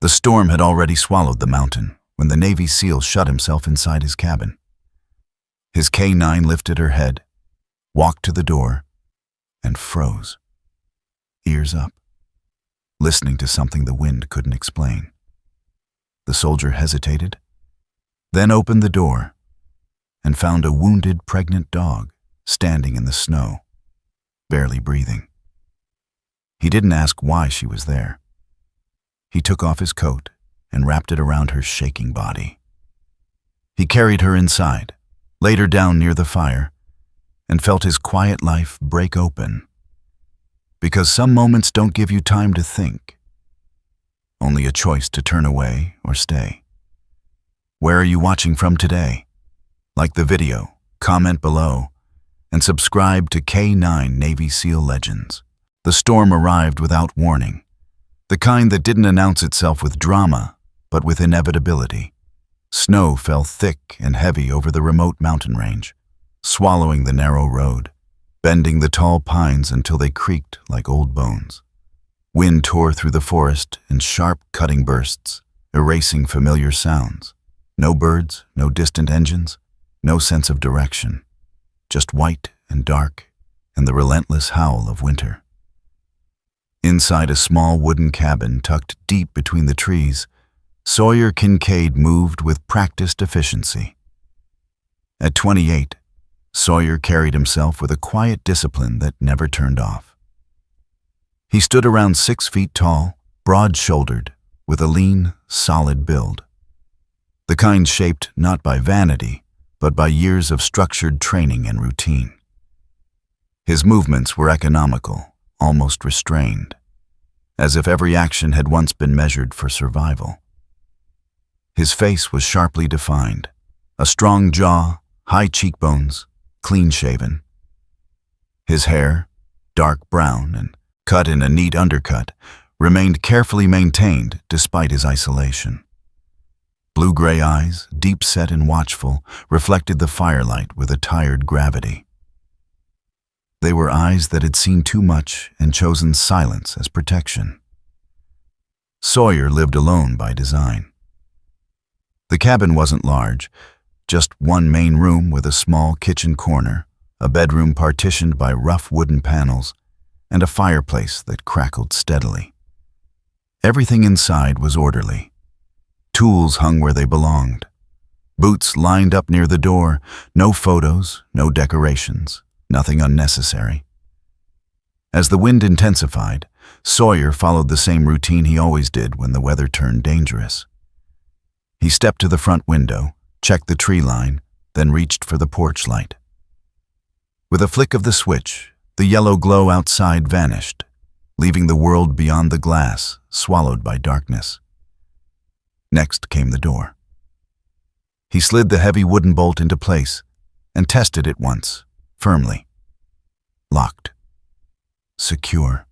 The storm had already swallowed the mountain when the Navy SEAL shut himself inside his cabin. His K9 lifted her head, walked to the door, and froze, ears up, listening to something the wind couldn't explain. The soldier hesitated, then opened the door and found a wounded pregnant dog standing in the snow, barely breathing. He didn't ask why she was there. He took off his coat and wrapped it around her shaking body. He carried her inside, laid her down near the fire, and felt his quiet life break open. Because some moments don't give you time to think, only a choice to turn away or stay. Where are you watching from today? Like the video, comment below, and subscribe to K9 Navy SEAL Legends. The storm arrived without warning, the kind that didn't announce itself with drama, but with inevitability. Snow fell thick and heavy over the remote mountain range, swallowing the narrow road, bending the tall pines until they creaked like old bones. Wind tore through the forest in sharp, cutting bursts, erasing familiar sounds. No birds, no distant engines, no sense of direction, just white and dark and the relentless howl of winter. Inside a small wooden cabin tucked deep between the trees, Sawyer Kincaid moved with practiced efficiency. At 28, Sawyer carried himself with a quiet discipline that never turned off. He stood around 6 feet tall, broad-shouldered, with a lean, solid build. The kind shaped not by vanity, but by years of structured training and routine. His movements were economical, almost restrained, as if every action had once been measured for survival. His face was sharply defined, a strong jaw, high cheekbones, clean-shaven. His hair, dark brown and cut in a neat undercut, remained carefully maintained despite his isolation. Blue-gray eyes, deep-set and watchful, reflected the firelight with a tired gravity. They were eyes that had seen too much and chosen silence as protection. Sawyer lived alone by design. The cabin wasn't large, just one main room with a small kitchen corner, a bedroom partitioned by rough wooden panels, and a fireplace that crackled steadily. Everything inside was orderly. Tools hung where they belonged. Boots lined up near the door, no photos, no decorations, nothing unnecessary. As the wind intensified, Sawyer followed the same routine he always did when the weather turned dangerous. He stepped to the front window, checked the tree line, then reached for the porch light. With a flick of the switch, the yellow glow outside vanished, leaving the world beyond the glass swallowed by darkness. Next came the door. He slid the heavy wooden bolt into place and tested it once, firmly. Locked. Secure.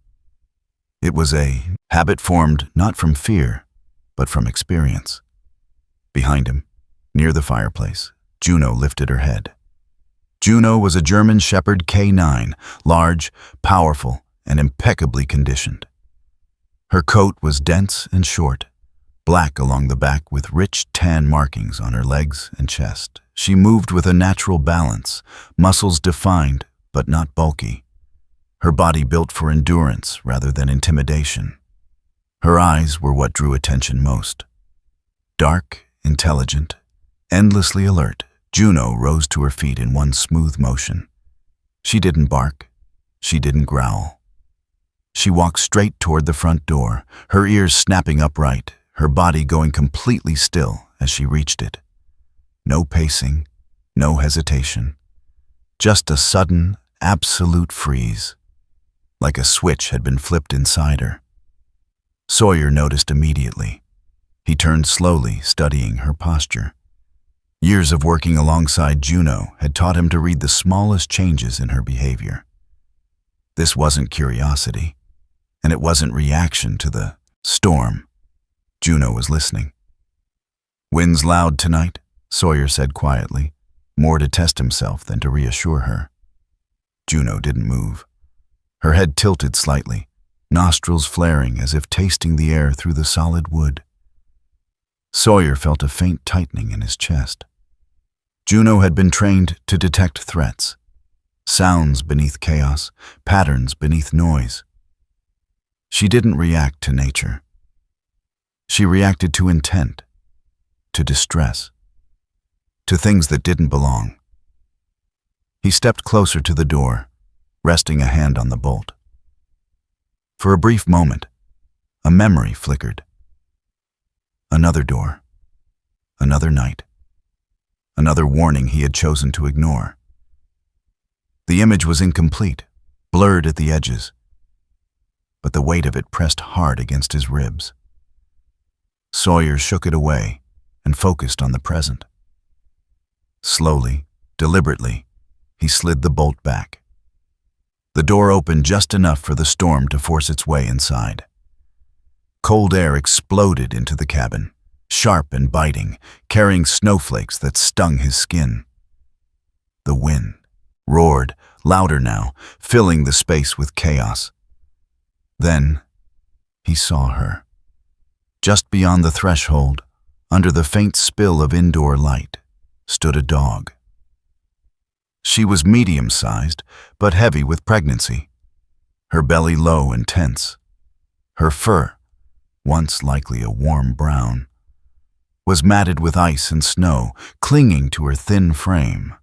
It was a habit formed not from fear, but from experience. Behind him, near the fireplace, Juno lifted her head. Juno was a German Shepherd K9, large, powerful, and impeccably conditioned. Her coat was dense and short, black along the back with rich tan markings on her legs and chest. She moved with a natural balance, muscles defined but not bulky. Her body built for endurance rather than intimidation. Her eyes were what drew attention most. Dark, intelligent, endlessly alert, Juno rose to her feet in one smooth motion. She didn't bark. She didn't growl. She walked straight toward the front door, her ears snapping upright, her body going completely still as she reached it. No pacing, no hesitation. Just a sudden, absolute freeze, like a switch had been flipped inside her. Sawyer noticed immediately. He turned slowly, studying her posture. Years of working alongside Juno had taught him to read the smallest changes in her behavior. This wasn't curiosity, and it wasn't reaction to the storm. Juno was listening. "Wind's loud tonight," Sawyer said quietly, more to test himself than to reassure her. Juno didn't move. Her head tilted slightly, nostrils flaring as if tasting the air through the solid wood. Sawyer felt a faint tightening in his chest. Juno had been trained to detect threats, sounds beneath chaos, patterns beneath noise. She didn't react to nature. She reacted to intent, to distress, to things that didn't belong. He stepped closer to the door, resting a hand on the bolt. For a brief moment, a memory flickered. Another door, another night, another warning he had chosen to ignore. The image was incomplete, blurred at the edges, but the weight of it pressed hard against his ribs. Sawyer shook it away and focused on the present. Slowly, deliberately, he slid the bolt back. The door opened just enough for the storm to force its way inside. Cold air exploded into the cabin, sharp and biting, carrying snowflakes that stung his skin. The wind roared, louder now, filling the space with chaos. Then he saw her. Just beyond the threshold, under the faint spill of indoor light, stood a dog. She was medium-sized, but heavy with pregnancy, her belly low and tense. Her fur, once likely a warm brown, was matted with ice and snow, clinging to her thin frame.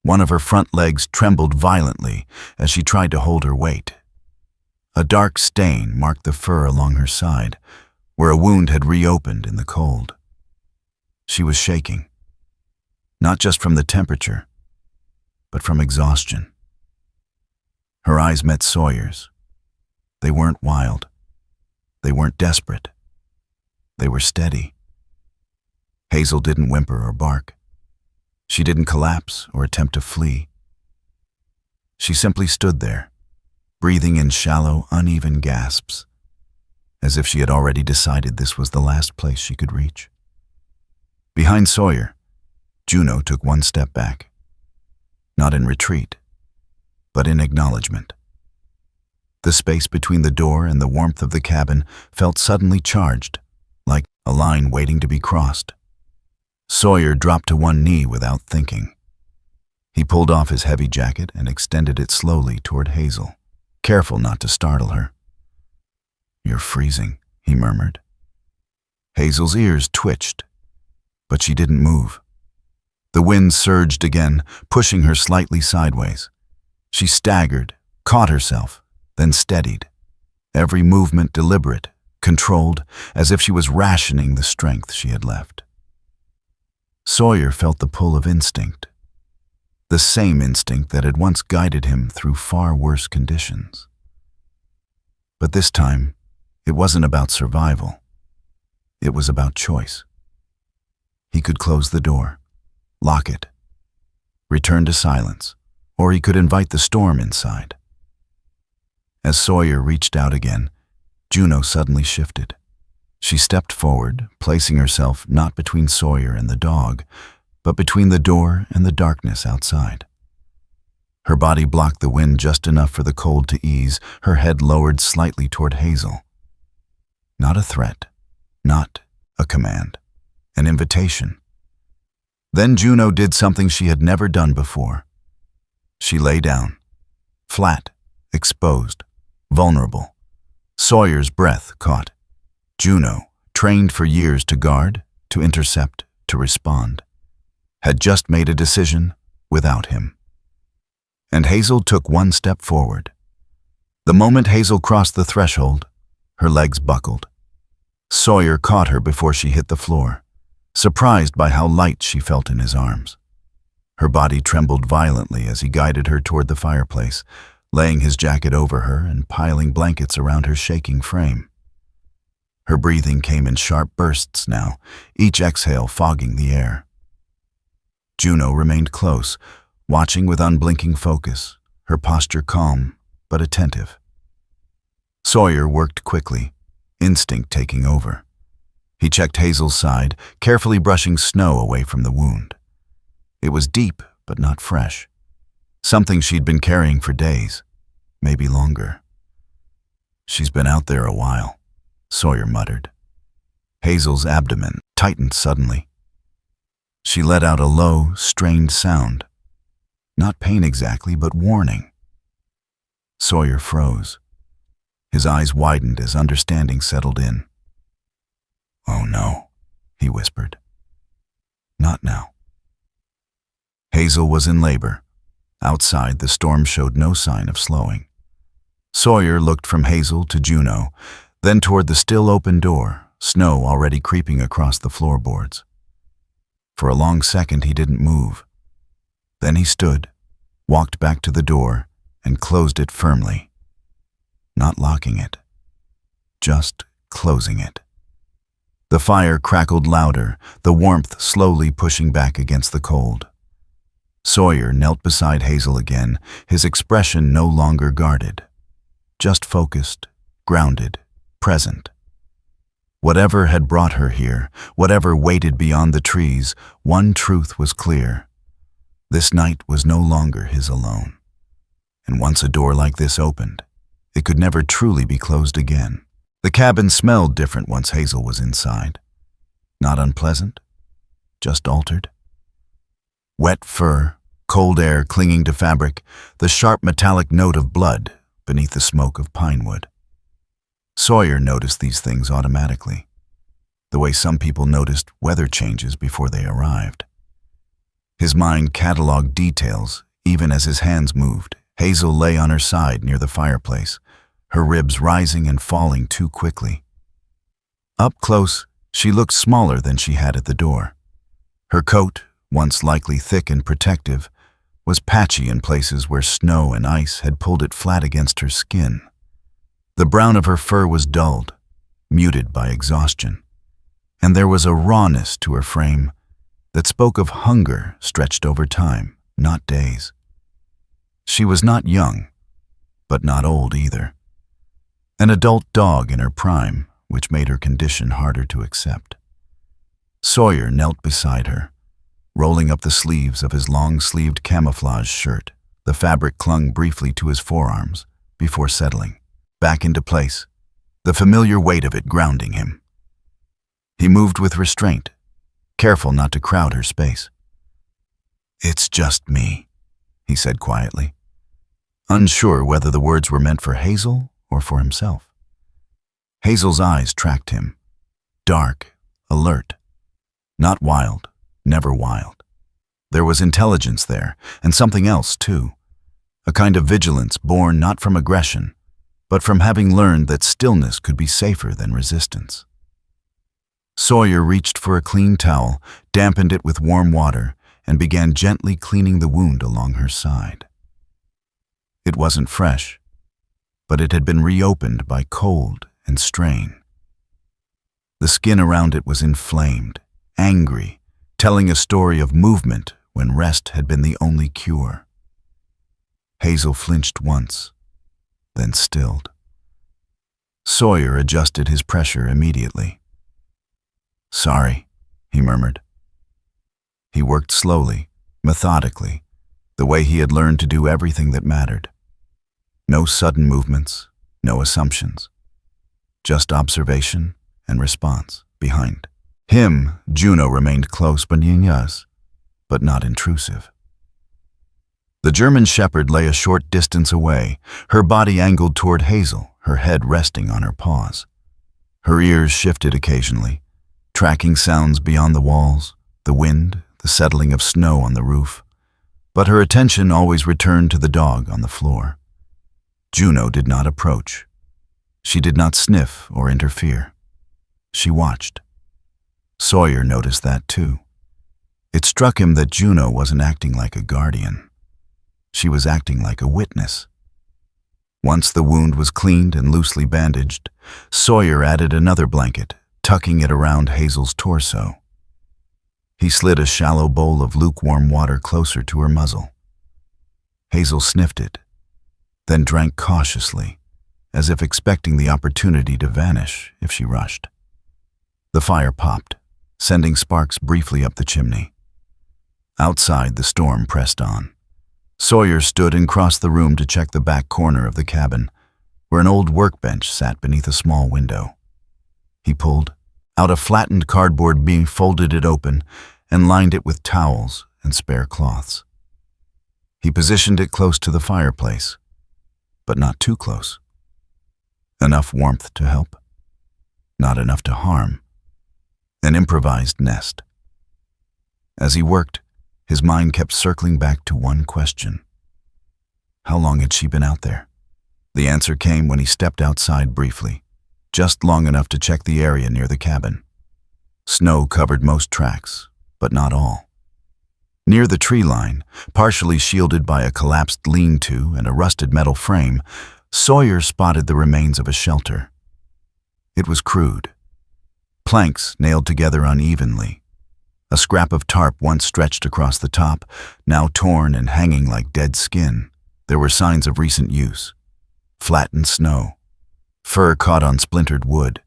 One of her front legs trembled violently as she tried to hold her weight. A dark stain marked the fur along her side, where a wound had reopened in the cold. She was shaking, not just from the temperature, but from exhaustion. Her eyes met Sawyer's. They weren't wild. They weren't desperate. They were steady. Hazel didn't whimper or bark. She didn't collapse or attempt to flee. She simply stood there, breathing in shallow, uneven gasps, as if she had already decided this was the last place she could reach. Behind Sawyer, Juno took one step back. Not in retreat, but in acknowledgement. The space between the door and the warmth of the cabin felt suddenly charged, like a line waiting to be crossed. Sawyer dropped to one knee without thinking. He pulled off his heavy jacket and extended it slowly toward Hazel, careful not to startle her. "You're freezing," he murmured. Hazel's ears twitched, but she didn't move. The wind surged again, pushing her slightly sideways. She staggered, caught herself, then steadied, every movement deliberate, controlled, as if she was rationing the strength she had left. Sawyer felt the pull of instinct, the same instinct that had once guided him through far worse conditions. But this time, it wasn't about survival. It was about choice. He could close the door, lock it, return to silence, or he could invite the storm inside. As Sawyer reached out again, Juno suddenly shifted. She stepped forward, placing herself not between Sawyer and the dog, but between the door and the darkness outside. Her body blocked the wind just enough for the cold to ease, her head lowered slightly toward Hazel. Not a threat, not a command, an invitation. Then Juno did something she had never done before. She lay down, flat, exposed, vulnerable. Sawyer's breath caught. Juno, trained for years to guard, to intercept, to respond, had just made a decision without him. And Hazel took one step forward. The moment Hazel crossed the threshold, her legs buckled. Sawyer caught her before she hit the floor, surprised by how light she felt in his arms. Her body trembled violently as he guided her toward the fireplace, laying his jacket over her and piling blankets around her shaking frame. Her breathing came in sharp bursts now, each exhale fogging the air. Juno remained close, watching with unblinking focus, her posture calm but attentive. Sawyer worked quickly, instinct taking over. He checked Hazel's side, carefully brushing snow away from the wound. It was deep but not fresh, something she'd been carrying for days, maybe longer. "She's been out there a while," Sawyer muttered. Hazel's abdomen tightened suddenly. She let out a low, strained sound. Not pain exactly, but warning. Sawyer froze. His eyes widened as understanding settled in. "Oh no," he whispered. "Not now." Hazel was in labor. Outside, the storm showed no sign of slowing. Sawyer looked from Hazel to Juno, then toward the still open door, snow already creeping across the floorboards. For a long second, he didn't move. Then he stood, walked back to the door, and closed it firmly. Not locking it, just closing it. The fire crackled louder, the warmth slowly pushing back against the cold. Sawyer knelt beside Hazel again, his expression no longer guarded. Just focused, grounded, present. Whatever had brought her here, whatever waited beyond the trees, one truth was clear. This night was no longer his alone. And once a door like this opened, it could never truly be closed again. The cabin smelled different once Hazel was inside. Not unpleasant, just altered. Wet fur, cold air clinging to fabric, the sharp metallic note of blood beneath the smoke of pine wood. Sawyer noticed these things automatically, the way some people noticed weather changes before they arrived. His mind cataloged details, even as his hands moved. Hazel lay on her side near the fireplace, her ribs rising and falling too quickly. Up close, she looked smaller than she had at the door. Her coat, once likely thick and protective, was patchy in places where snow and ice had pulled it flat against her skin. The brown of her fur was dulled, muted by exhaustion, and there was a rawness to her frame that spoke of hunger stretched over time, not days. She was not young, but not old either. An adult dog in her prime, which made her condition harder to accept. Sawyer knelt beside her, rolling up the sleeves of his long-sleeved camouflage shirt. The fabric clung briefly to his forearms before settling back into place, the familiar weight of it grounding him. He moved with restraint, careful not to crowd her space. "It's just me," he said quietly, unsure whether the words were meant for Hazel or for himself. Hazel's eyes tracked him, dark, alert, not wild, never wild. There was intelligence there, and something else too, a kind of vigilance born not from aggression, but from having learned that stillness could be safer than resistance. Sawyer reached for a clean towel, dampened it with warm water, and began gently cleaning the wound along her side. It wasn't fresh, but it had been reopened by cold and strain. The skin around it was inflamed, angry, telling a story of movement when rest had been the only cure. Hazel flinched once, then stilled. Sawyer adjusted his pressure immediately. "Sorry," he murmured. He worked slowly, methodically, the way he had learned to do everything that mattered. No sudden movements, no assumptions. Just observation and response. Behind him, Juno remained close beneath us, but not intrusive. The German shepherd lay a short distance away, her body angled toward Hazel, her head resting on her paws. Her ears shifted occasionally, tracking sounds beyond the walls, the wind, the settling of snow on the roof. But her attention always returned to the dog on the floor. Juno did not approach. She did not sniff or interfere. She watched. Sawyer noticed that too. It struck him that Juno wasn't acting like a guardian. She was acting like a witness. Once the wound was cleaned and loosely bandaged, Sawyer added another blanket, tucking it around Hazel's torso. He slid a shallow bowl of lukewarm water closer to her muzzle. Hazel sniffed it, then drank cautiously, as if expecting the opportunity to vanish if she rushed. The fire popped, sending sparks briefly up the chimney. Outside, the storm pressed on. Sawyer stood and crossed the room to check the back corner of the cabin, where an old workbench sat beneath a small window. He pulled, Out a flattened cardboard beam, folded it open, and lined it with towels and spare cloths. He positioned it close to the fireplace, but not too close. Enough warmth to help, not enough to harm. An improvised nest. As he worked, his mind kept circling back to one question. How long had she been out there? The answer came when he stepped outside briefly, just long enough to check the area near the cabin. Snow covered most tracks, but not all. Near the tree line, partially shielded by a collapsed lean-to and a rusted metal frame, Sawyer spotted the remains of a shelter. It was crude. Planks nailed together unevenly. A scrap of tarp once stretched across the top, now torn and hanging like dead skin. There were signs of recent use. Flattened snow. Fur caught on splintered wood.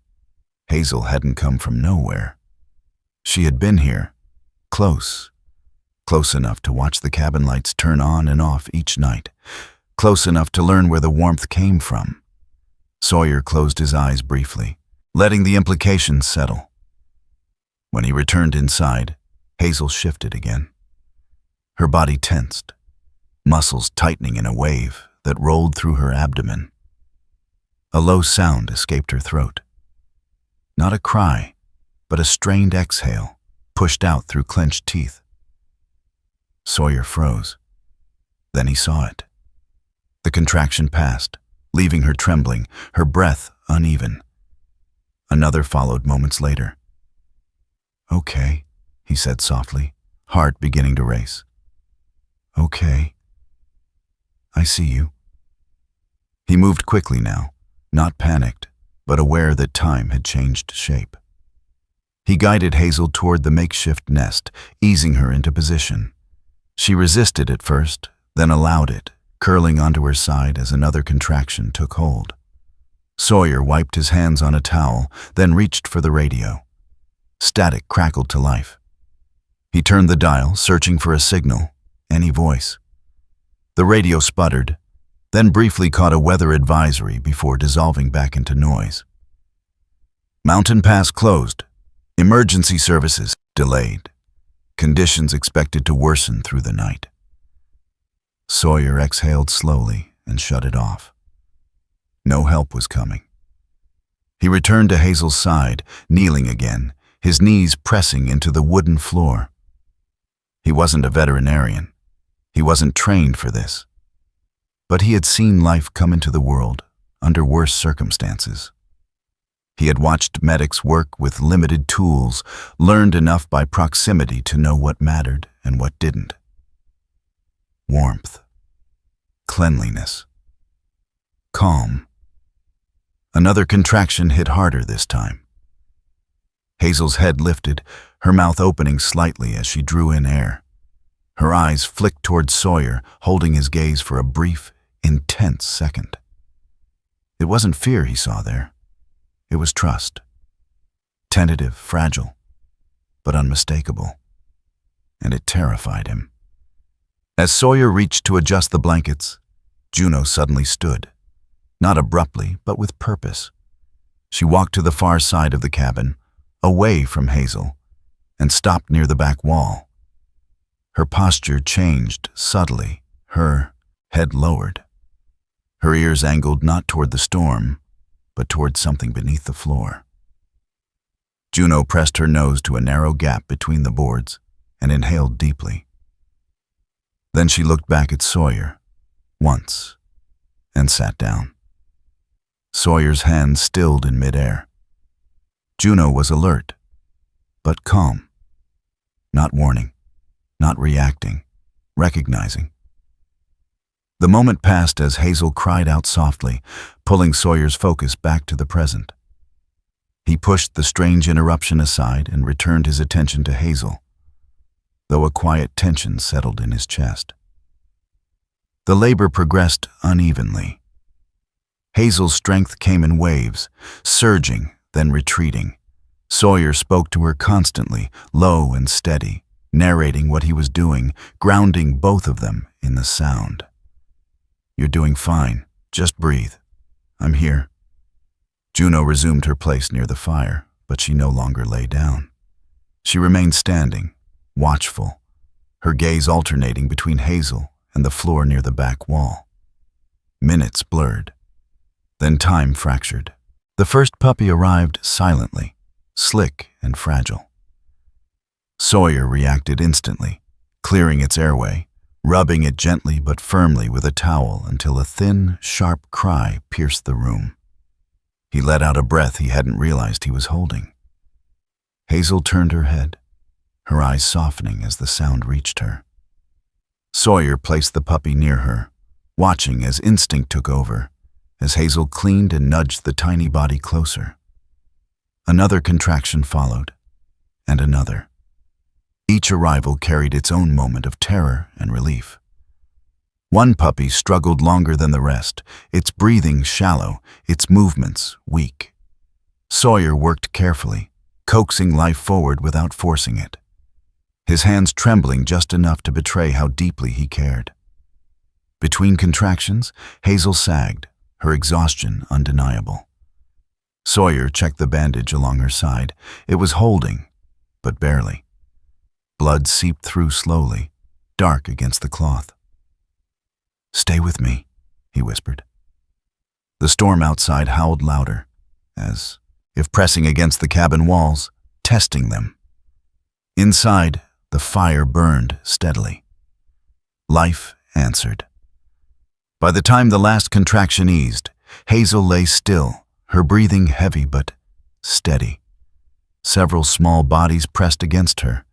Hazel hadn't come from nowhere. She had been here, close enough to watch the cabin lights turn on and off each night, close enough to learn where the warmth came from. Sawyer closed his eyes briefly, letting the implications settle. When he returned inside, Hazel shifted again. Her body tensed, muscles tightening in a wave that rolled through her abdomen. A low sound escaped her throat. Not a cry, but a strained exhale, pushed out through clenched teeth. Sawyer froze. Then he saw it. The contraction passed, leaving her trembling, her breath uneven. Another followed moments later. "Okay," he said softly, heart beginning to race. "Okay. I see you." He moved quickly now, not panicked, but aware that time had changed shape. He guided Hazel toward the makeshift nest, easing her into position. She resisted at first, then allowed it, curling onto her side as another contraction took hold. Sawyer wiped his hands on a towel, then reached for the radio. Static crackled to life. He turned the dial, searching for a signal, any voice. The radio sputtered, then briefly caught a weather advisory before dissolving back into noise. Mountain pass closed. Emergency services delayed. Conditions expected to worsen through the night. Sawyer exhaled slowly and shut it off. No help was coming. He returned to Hazel's side, kneeling again, his knees pressing into the wooden floor. He wasn't a veterinarian. He wasn't trained for this. But he had seen life come into the world under worse circumstances. He had watched medics work with limited tools, learned enough by proximity to know what mattered and what didn't. Warmth. Cleanliness. Calm. Another contraction hit harder this time. Hazel's head lifted, her mouth opening slightly as she drew in air. Her eyes flicked toward Sawyer, holding his gaze for a brief, intense second. It wasn't fear he saw there. It was trust. Tentative, fragile, but unmistakable. And it terrified him. As Sawyer reached to adjust the blankets, Juno suddenly stood. Not abruptly, but with purpose. She walked to the far side of the cabin, away from Hazel, and stopped near the back wall. Her posture changed subtly, her head lowered. Her ears angled not toward the storm, but toward something beneath the floor. Juno pressed her nose to a narrow gap between the boards and inhaled deeply. Then she looked back at Sawyer, once, and sat down. Sawyer's hands stilled in midair. Juno was alert, but calm. Not warning, not reacting, recognizing. The moment passed as Hazel cried out softly, pulling Sawyer's focus back to the present. He pushed the strange interruption aside and returned his attention to Hazel, though a quiet tension settled in his chest. The labor progressed unevenly. Hazel's strength came in waves, surging, then retreating. Sawyer spoke to her constantly, low and steady, narrating what he was doing, grounding both of them in the sound. "You're doing fine. Just breathe. I'm here." Juno resumed her place near the fire, but she no longer lay down. She remained standing, watchful, her gaze alternating between Hazel and the floor near the back wall. Minutes blurred. Then time fractured. The first puppy arrived silently, slick and fragile. Sawyer reacted instantly, clearing its airway, rubbing it gently but firmly with a towel until a thin, sharp cry pierced the room. He let out a breath he hadn't realized he was holding. Hazel turned her head, her eyes softening as the sound reached her. Sawyer placed the puppy near her, watching as instinct took over, as Hazel cleaned and nudged the tiny body closer. Another contraction followed, and another. Each arrival carried its own moment of terror and relief. One puppy struggled longer than the rest, its breathing shallow, its movements weak. Sawyer worked carefully, coaxing life forward without forcing it, his hands trembling just enough to betray how deeply he cared. Between contractions, Hazel sagged, her exhaustion undeniable. Sawyer checked the bandage along her side. It was holding, but barely. Blood seeped through slowly, dark against the cloth. "Stay with me," he whispered. The storm outside howled louder, as if pressing against the cabin walls, testing them. Inside, the fire burned steadily. Life answered. By the time the last contraction eased, Hazel lay still, her breathing heavy but steady. Several small bodies pressed against her,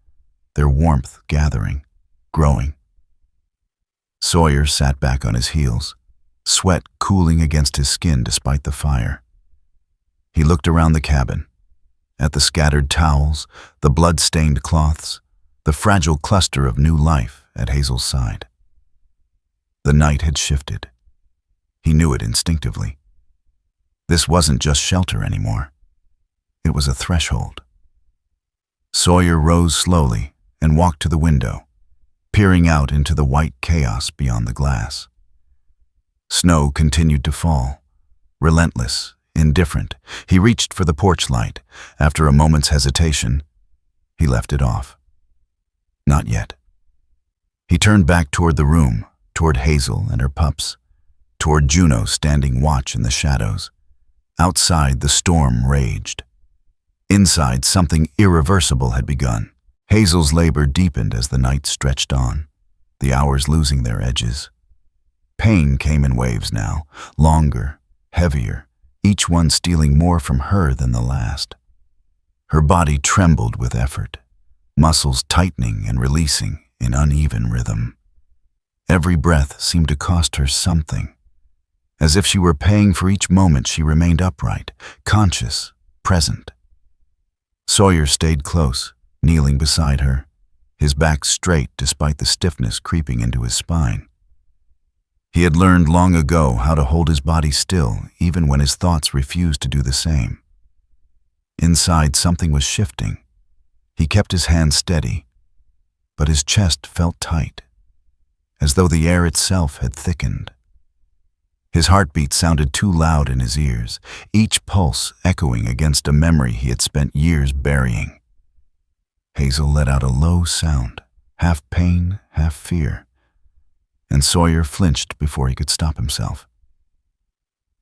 their warmth gathering, growing. Sawyer sat back on his heels, sweat cooling against his skin despite the fire. He looked around the cabin, at the scattered towels, the blood-stained cloths, the fragile cluster of new life at Hazel's side. The night had shifted. He knew it instinctively. This wasn't just shelter anymore. It was a threshold. Sawyer rose slowly and walked to the window, peering out into the white chaos beyond the glass. Snow continued to fall, relentless, indifferent. He reached for the porch light. After a moment's hesitation, he left it off. Not yet. He turned back toward the room, toward Hazel and her pups, toward Juno standing watch in the shadows. Outside, the storm raged. Inside, something irreversible had begun. Hazel's labor deepened as the night stretched on, the hours losing their edges. Pain came in waves now, longer, heavier, each one stealing more from her than the last. Her body trembled with effort, muscles tightening and releasing in uneven rhythm. Every breath seemed to cost her something, as if she were paying for each moment she remained upright, conscious, present. Sawyer stayed close, kneeling beside her, his back straight despite the stiffness creeping into his spine. He had learned long ago how to hold his body still even when his thoughts refused to do the same. Inside, something was shifting. He kept his hands steady, but his chest felt tight, as though the air itself had thickened. His heartbeat sounded too loud in his ears, each pulse echoing against a memory he had spent years burying. Hazel let out a low sound, half pain, half fear, and Sawyer flinched before he could stop himself.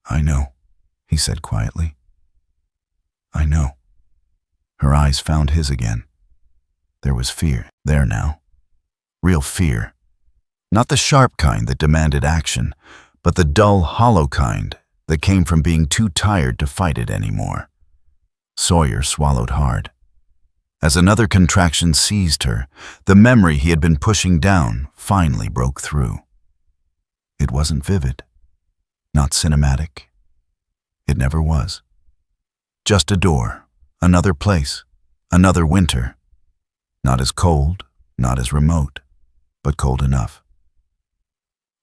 "I know," he said quietly. "I know." Her eyes found his again. There was fear there now. Real fear. Not the sharp kind that demanded action, but the dull, hollow kind that came from being too tired to fight it anymore. Sawyer swallowed hard. As another contraction seized her, the memory he had been pushing down finally broke through. It wasn't vivid, not cinematic. It never was. Just a door, another place, another winter. Not as cold, not as remote, but cold enough.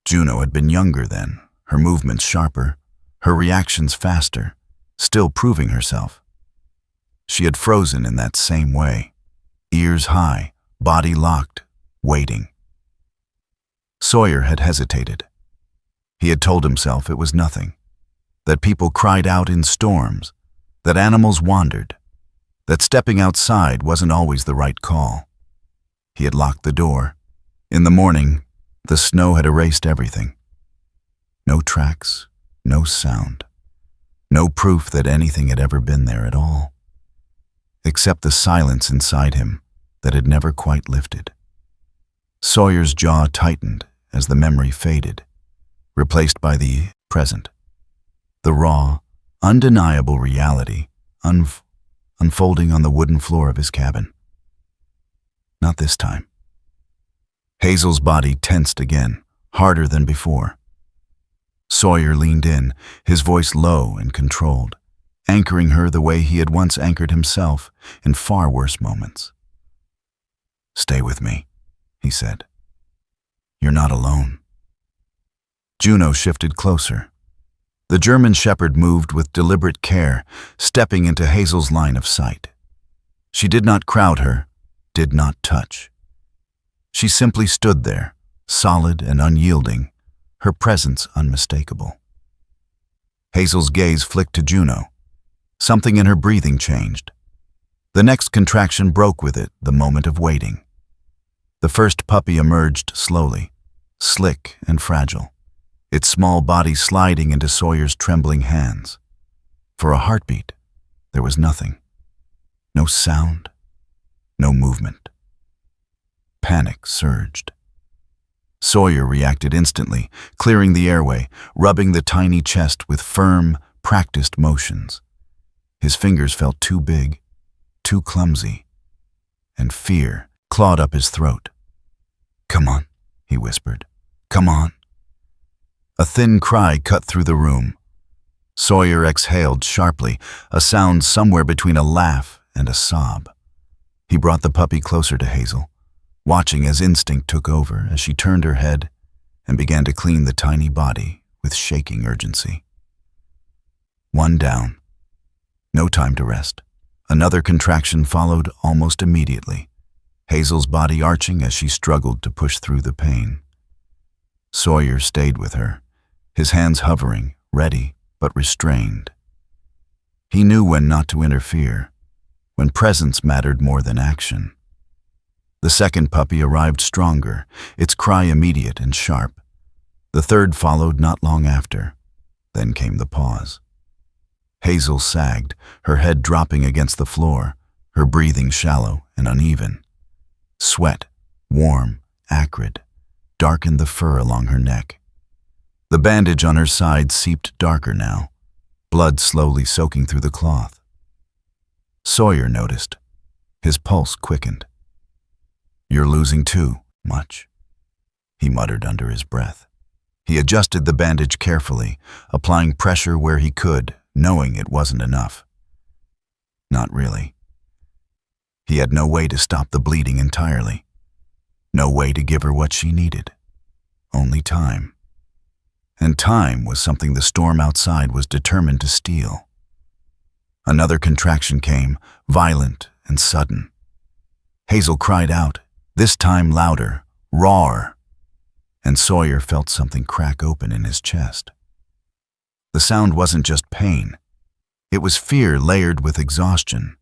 Juno had been younger then, her movements sharper, her reactions faster, still proving herself. She had frozen in that same way, ears high, body locked, waiting. Sawyer had hesitated. He had told himself it was nothing, that people cried out in storms, that animals wandered, that stepping outside wasn't always the right call. He had locked the door. In the morning, the snow had erased everything. No tracks, no sound, no proof that anything had ever been there at all, except the silence inside him that had never quite lifted. Sawyer's jaw tightened as the memory faded, replaced by the present, the raw, undeniable reality unfolding on the wooden floor of his cabin. Not this time. Hazel's body tensed again, harder than before. Sawyer leaned in, his voice low and controlled, anchoring her the way he had once anchored himself in far worse moments. "Stay with me," he said. "You're not alone." Juno shifted closer. The German shepherd moved with deliberate care, stepping into Hazel's line of sight. She did not crowd her, did not touch. She simply stood there, solid and unyielding, her presence unmistakable. Hazel's gaze flicked to Juno. Something in her breathing changed. The next contraction broke with it, the moment of waiting. The first puppy emerged slowly, slick and fragile, its small body sliding into Sawyer's trembling hands. For a heartbeat, there was nothing. No sound, no movement. Panic surged. Sawyer reacted instantly, clearing the airway, rubbing the tiny chest with firm, practiced motions. His fingers felt too big, too clumsy, and fear clawed up his throat. "Come on," he whispered. "Come on." A thin cry cut through the room. Sawyer exhaled sharply, a sound somewhere between a laugh and a sob. He brought the puppy closer to Hazel, watching as instinct took over as she turned her head and began to clean the tiny body with shaking urgency. One down. No time to rest. Another contraction followed almost immediately, Hazel's body arching as she struggled to push through the pain. Sawyer stayed with her, his hands hovering, ready but restrained. He knew when not to interfere, when presence mattered more than action. The second puppy arrived stronger, its cry immediate and sharp. The third followed not long after. Then came the pause. Hazel sagged, her head dropping against the floor, her breathing shallow and uneven. Sweat, warm, acrid, darkened the fur along her neck. The bandage on her side seeped darker now, blood slowly soaking through the cloth. Sawyer noticed. His pulse quickened. "You're losing too much," he muttered under his breath. He adjusted the bandage carefully, applying pressure where he could, knowing it wasn't enough. Not really. He had no way to stop the bleeding entirely. No way to give her what she needed. Only time. And time was something the storm outside was determined to steal. Another contraction came, violent and sudden. Hazel cried out, this time louder, rawer, and Sawyer felt something crack open in his chest. The sound wasn't just pain. It was fear layered with exhaustion,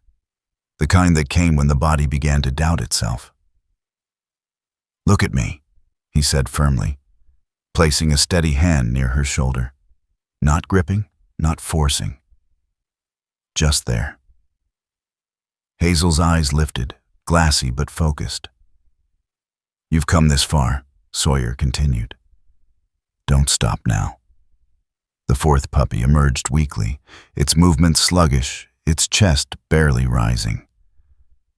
the kind that came when the body began to doubt itself. "Look at me," he said firmly, placing a steady hand near her shoulder. Not gripping, not forcing. Just there. Hazel's eyes lifted, glassy but focused. "You've come this far," Sawyer continued. "Don't stop now." The fourth puppy emerged weakly, its movements sluggish, its chest barely rising.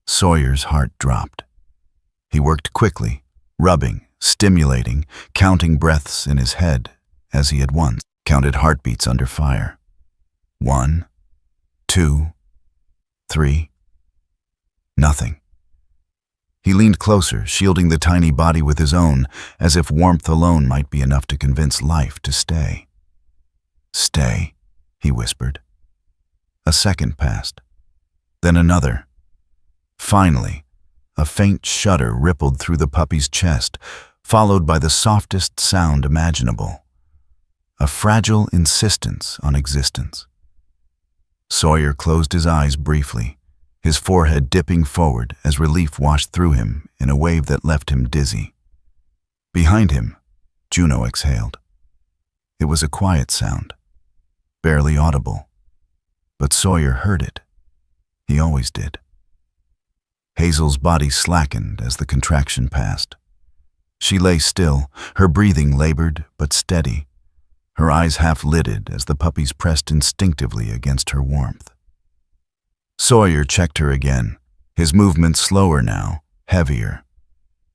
Sawyer's heart dropped. He worked quickly, rubbing, stimulating, counting breaths in his head, as he had once counted heartbeats under fire. 1, 2, 3. Nothing. He leaned closer, shielding the tiny body with his own, as if warmth alone might be enough to convince life to stay. "Stay," he whispered. A second passed, then another. Finally, a faint shudder rippled through the puppy's chest, followed by the softest sound imaginable. A fragile insistence on existence. Sawyer closed his eyes briefly, his forehead dipping forward as relief washed through him in a wave that left him dizzy. Behind him, Juno exhaled. It was a quiet sound, barely audible, but Sawyer heard it. He always did. Hazel's body slackened as the contraction passed. She lay still, her breathing labored but steady, her eyes half-lidded as the puppies pressed instinctively against her warmth. Sawyer checked her again, his movements slower now, heavier.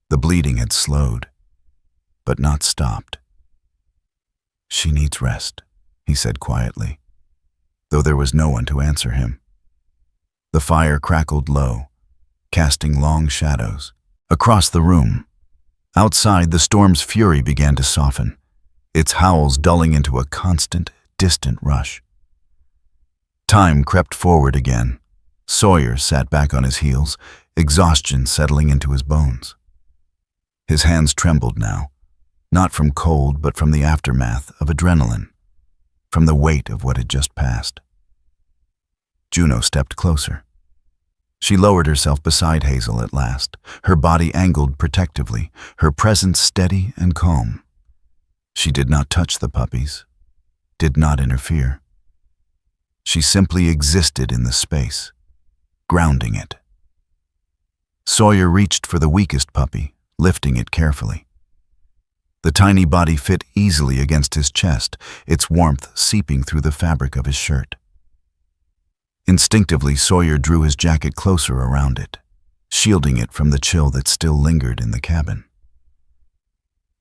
The bleeding had slowed, but not stopped. "She needs rest," he said quietly, though there was no one to answer him. The fire crackled low, casting long shadows. Across the room, outside, the storm's fury began to soften, its howls dulling into a constant, distant rush. Time crept forward again. Sawyer sat back on his heels, exhaustion settling into his bones. His hands trembled now, not from cold but from the aftermath of adrenaline, from the weight of what had just passed. Juno stepped closer. She lowered herself beside Hazel at last, her body angled protectively, her presence steady and calm. She did not touch the puppies, did not interfere. She simply existed in the space, grounding it. Sawyer reached for the weakest puppy, lifting it carefully. The tiny body fit easily against his chest, its warmth seeping through the fabric of his shirt. Instinctively, Sawyer drew his jacket closer around it, shielding it from the chill that still lingered in the cabin.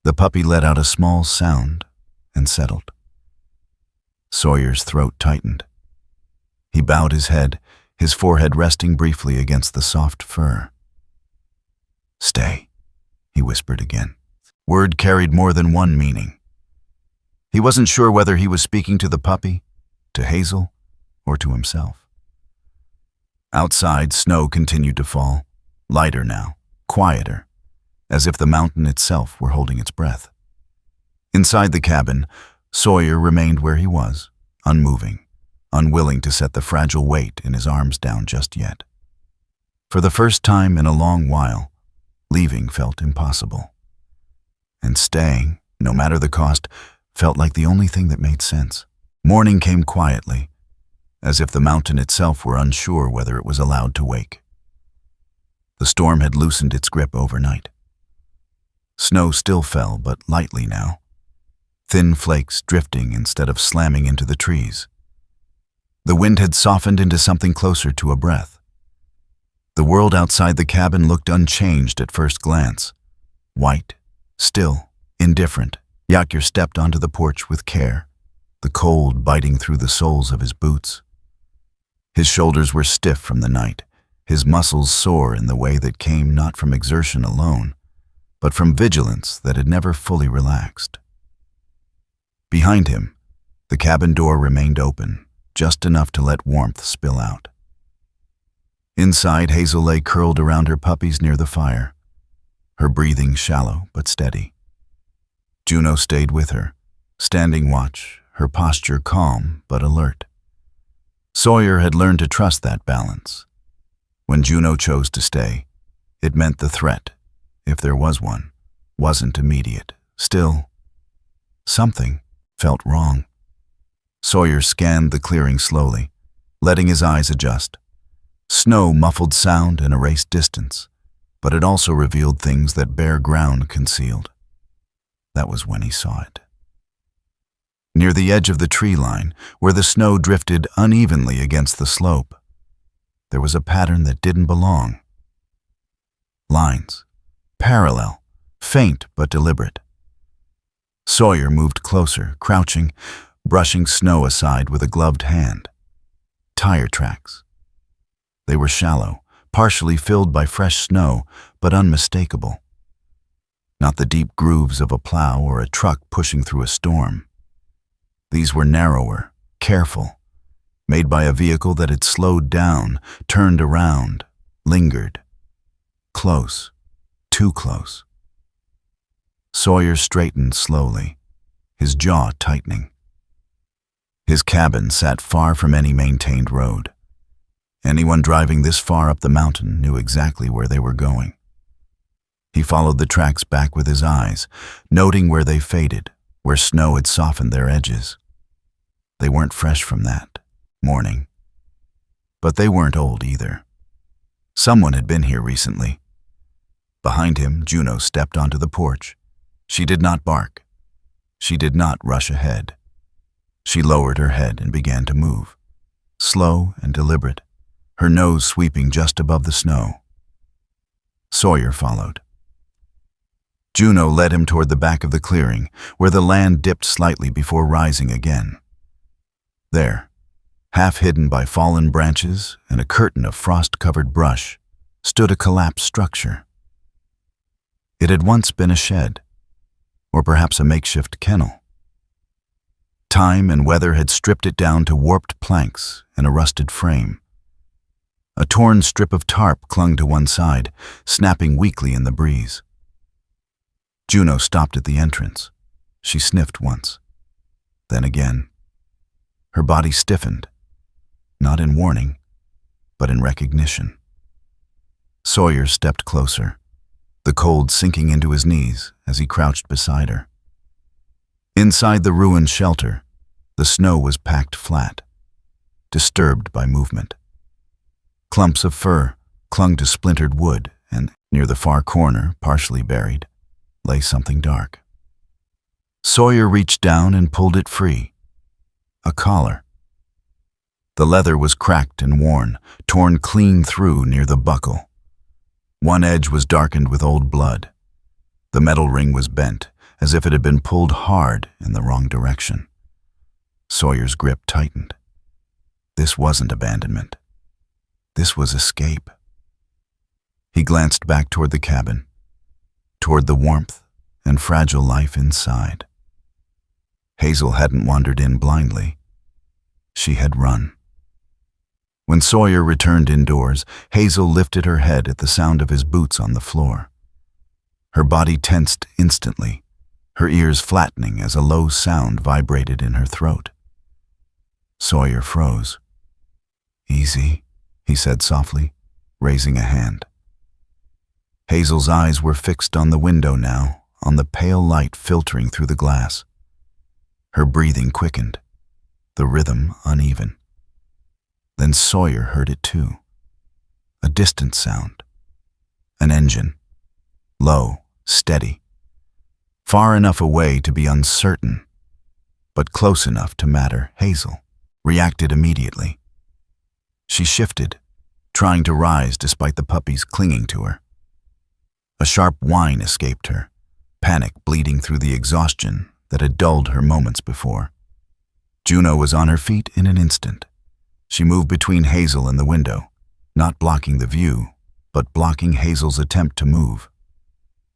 The puppy let out a small sound and settled. Sawyer's throat tightened. He bowed his head, his forehead resting briefly against the soft fur. "Stay," he whispered again. Word carried more than one meaning. He wasn't sure whether he was speaking to the puppy, to Hazel, or to himself. Outside, snow continued to fall, lighter now, quieter, as if the mountain itself were holding its breath. Inside the cabin, Sawyer remained where he was, unmoving, unwilling to set the fragile weight in his arms down just yet. For the first time in a long while, leaving felt impossible. And staying, no matter the cost, felt like the only thing that made sense. Morning came quietly, as if the mountain itself were unsure whether it was allowed to wake. The storm had loosened its grip overnight. Snow still fell, but lightly now, thin flakes drifting instead of slamming into the trees. The wind had softened into something closer to a breath. The world outside the cabin looked unchanged at first glance, white, still, indifferent. Yakir stepped onto the porch with care, the cold biting through the soles of his boots. His shoulders were stiff from the night, his muscles sore in the way that came not from exertion alone, but from vigilance that had never fully relaxed. Behind him, the cabin door remained open, just enough to let warmth spill out. Inside, Hazel lay curled around her puppies near the fire, her breathing shallow but steady. Juno stayed with her, standing watch, her posture calm but alert. Sawyer had learned to trust that balance. When Juno chose to stay, it meant the threat, if there was one, wasn't immediate. Still, something felt wrong. Sawyer scanned the clearing slowly, letting his eyes adjust. Snow muffled sound and erased distance, but it also revealed things that bare ground concealed. That was when he saw it. Near the edge of the tree line, where the snow drifted unevenly against the slope, there was a pattern that didn't belong. Lines, parallel, faint but deliberate. Sawyer moved closer, crouching, brushing snow aside with a gloved hand. Tire tracks. They were shallow, partially filled by fresh snow, but unmistakable. Not the deep grooves of a plow or a truck pushing through a storm. These were narrower, careful, made by a vehicle that had slowed down, turned around, lingered. Close, too close. Sawyer straightened slowly, his jaw tightening. His cabin sat far from any maintained road. Anyone driving this far up the mountain knew exactly where they were going. He followed the tracks back with his eyes, noting where they faded, where snow had softened their edges. They weren't fresh from that morning, but they weren't old either. Someone had been here recently. Behind him, Juno stepped onto the porch. She did not bark. She did not rush ahead. She lowered her head and began to move, slow and deliberate, her nose sweeping just above the snow. Sawyer followed. Juno led him toward the back of the clearing, where the land dipped slightly before rising again. There, half hidden by fallen branches and a curtain of frost-covered brush, stood a collapsed structure. It had once been a shed, or perhaps a makeshift kennel. Time and weather had stripped it down to warped planks and a rusted frame. A torn strip of tarp clung to one side, snapping weakly in the breeze. Juno stopped at the entrance. She sniffed once, then again. Her body stiffened, not in warning, but in recognition. Sawyer stepped closer, the cold sinking into his knees as he crouched beside her. Inside the ruined shelter, the snow was packed flat, disturbed by movement. Clumps of fur clung to splintered wood, and near the far corner, partially buried, lay something dark. Sawyer reached down and pulled it free. A collar. The leather was cracked and worn, torn clean through near the buckle. One edge was darkened with old blood. The metal ring was bent, as if it had been pulled hard in the wrong direction. Sawyer's grip tightened. This wasn't abandonment. This was escape. He glanced back toward the cabin, toward the warmth and fragile life inside. Hazel hadn't wandered in blindly. She had run. When Sawyer returned indoors, Hazel lifted her head at the sound of his boots on the floor. Her body tensed instantly, her ears flattening as a low sound vibrated in her throat. Sawyer froze. "Easy," he said softly, raising a hand. Hazel's eyes were fixed on the window now, on the pale light filtering through the glass. Her breathing quickened, the rhythm uneven. Then Sawyer heard it too. A distant sound. An engine. Low, steady. Far enough away to be uncertain, but close enough to matter. Hazel reacted immediately. She shifted, trying to rise despite the puppies clinging to her. A sharp whine escaped her, panic bleeding through the exhaustion that had dulled her moments before. Juno was on her feet in an instant. She moved between Hazel and the window, not blocking the view, but blocking Hazel's attempt to move.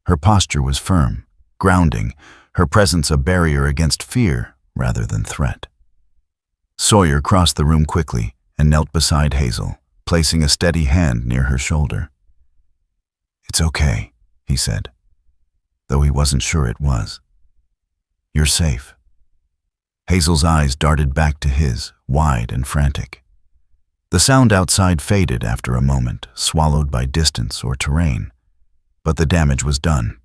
Her posture was firm, grounding, her presence a barrier against fear rather than threat. Sawyer crossed the room quickly and knelt beside Hazel, placing a steady hand near her shoulder. "It's okay," he said, though he wasn't sure it was. "You're safe." Hazel's eyes darted back to his, wide and frantic. The sound outside faded after a moment, swallowed by distance or terrain, but the damage was done.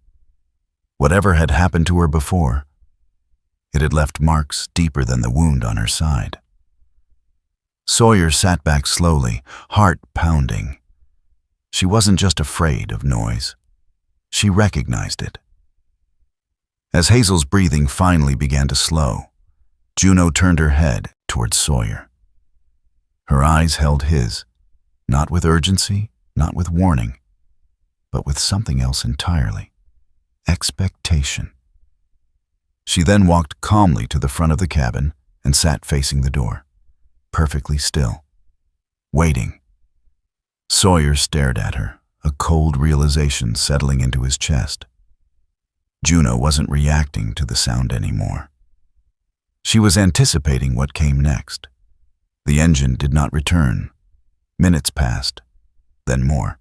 Whatever had happened to her before, it had left marks deeper than the wound on her side. Sawyer sat back slowly, heart pounding. She wasn't just afraid of noise. She recognized it. As Hazel's breathing finally began to slow, Juno turned her head towards Sawyer. Her eyes held his, not with urgency, not with warning, but with something else entirely: expectation. She then walked calmly to the front of the cabin and sat facing the door, perfectly still, waiting. Sawyer stared at her, a cold realization settling into his chest. Juno wasn't reacting to the sound anymore. She was anticipating what came next. The engine did not return. Minutes passed, then more.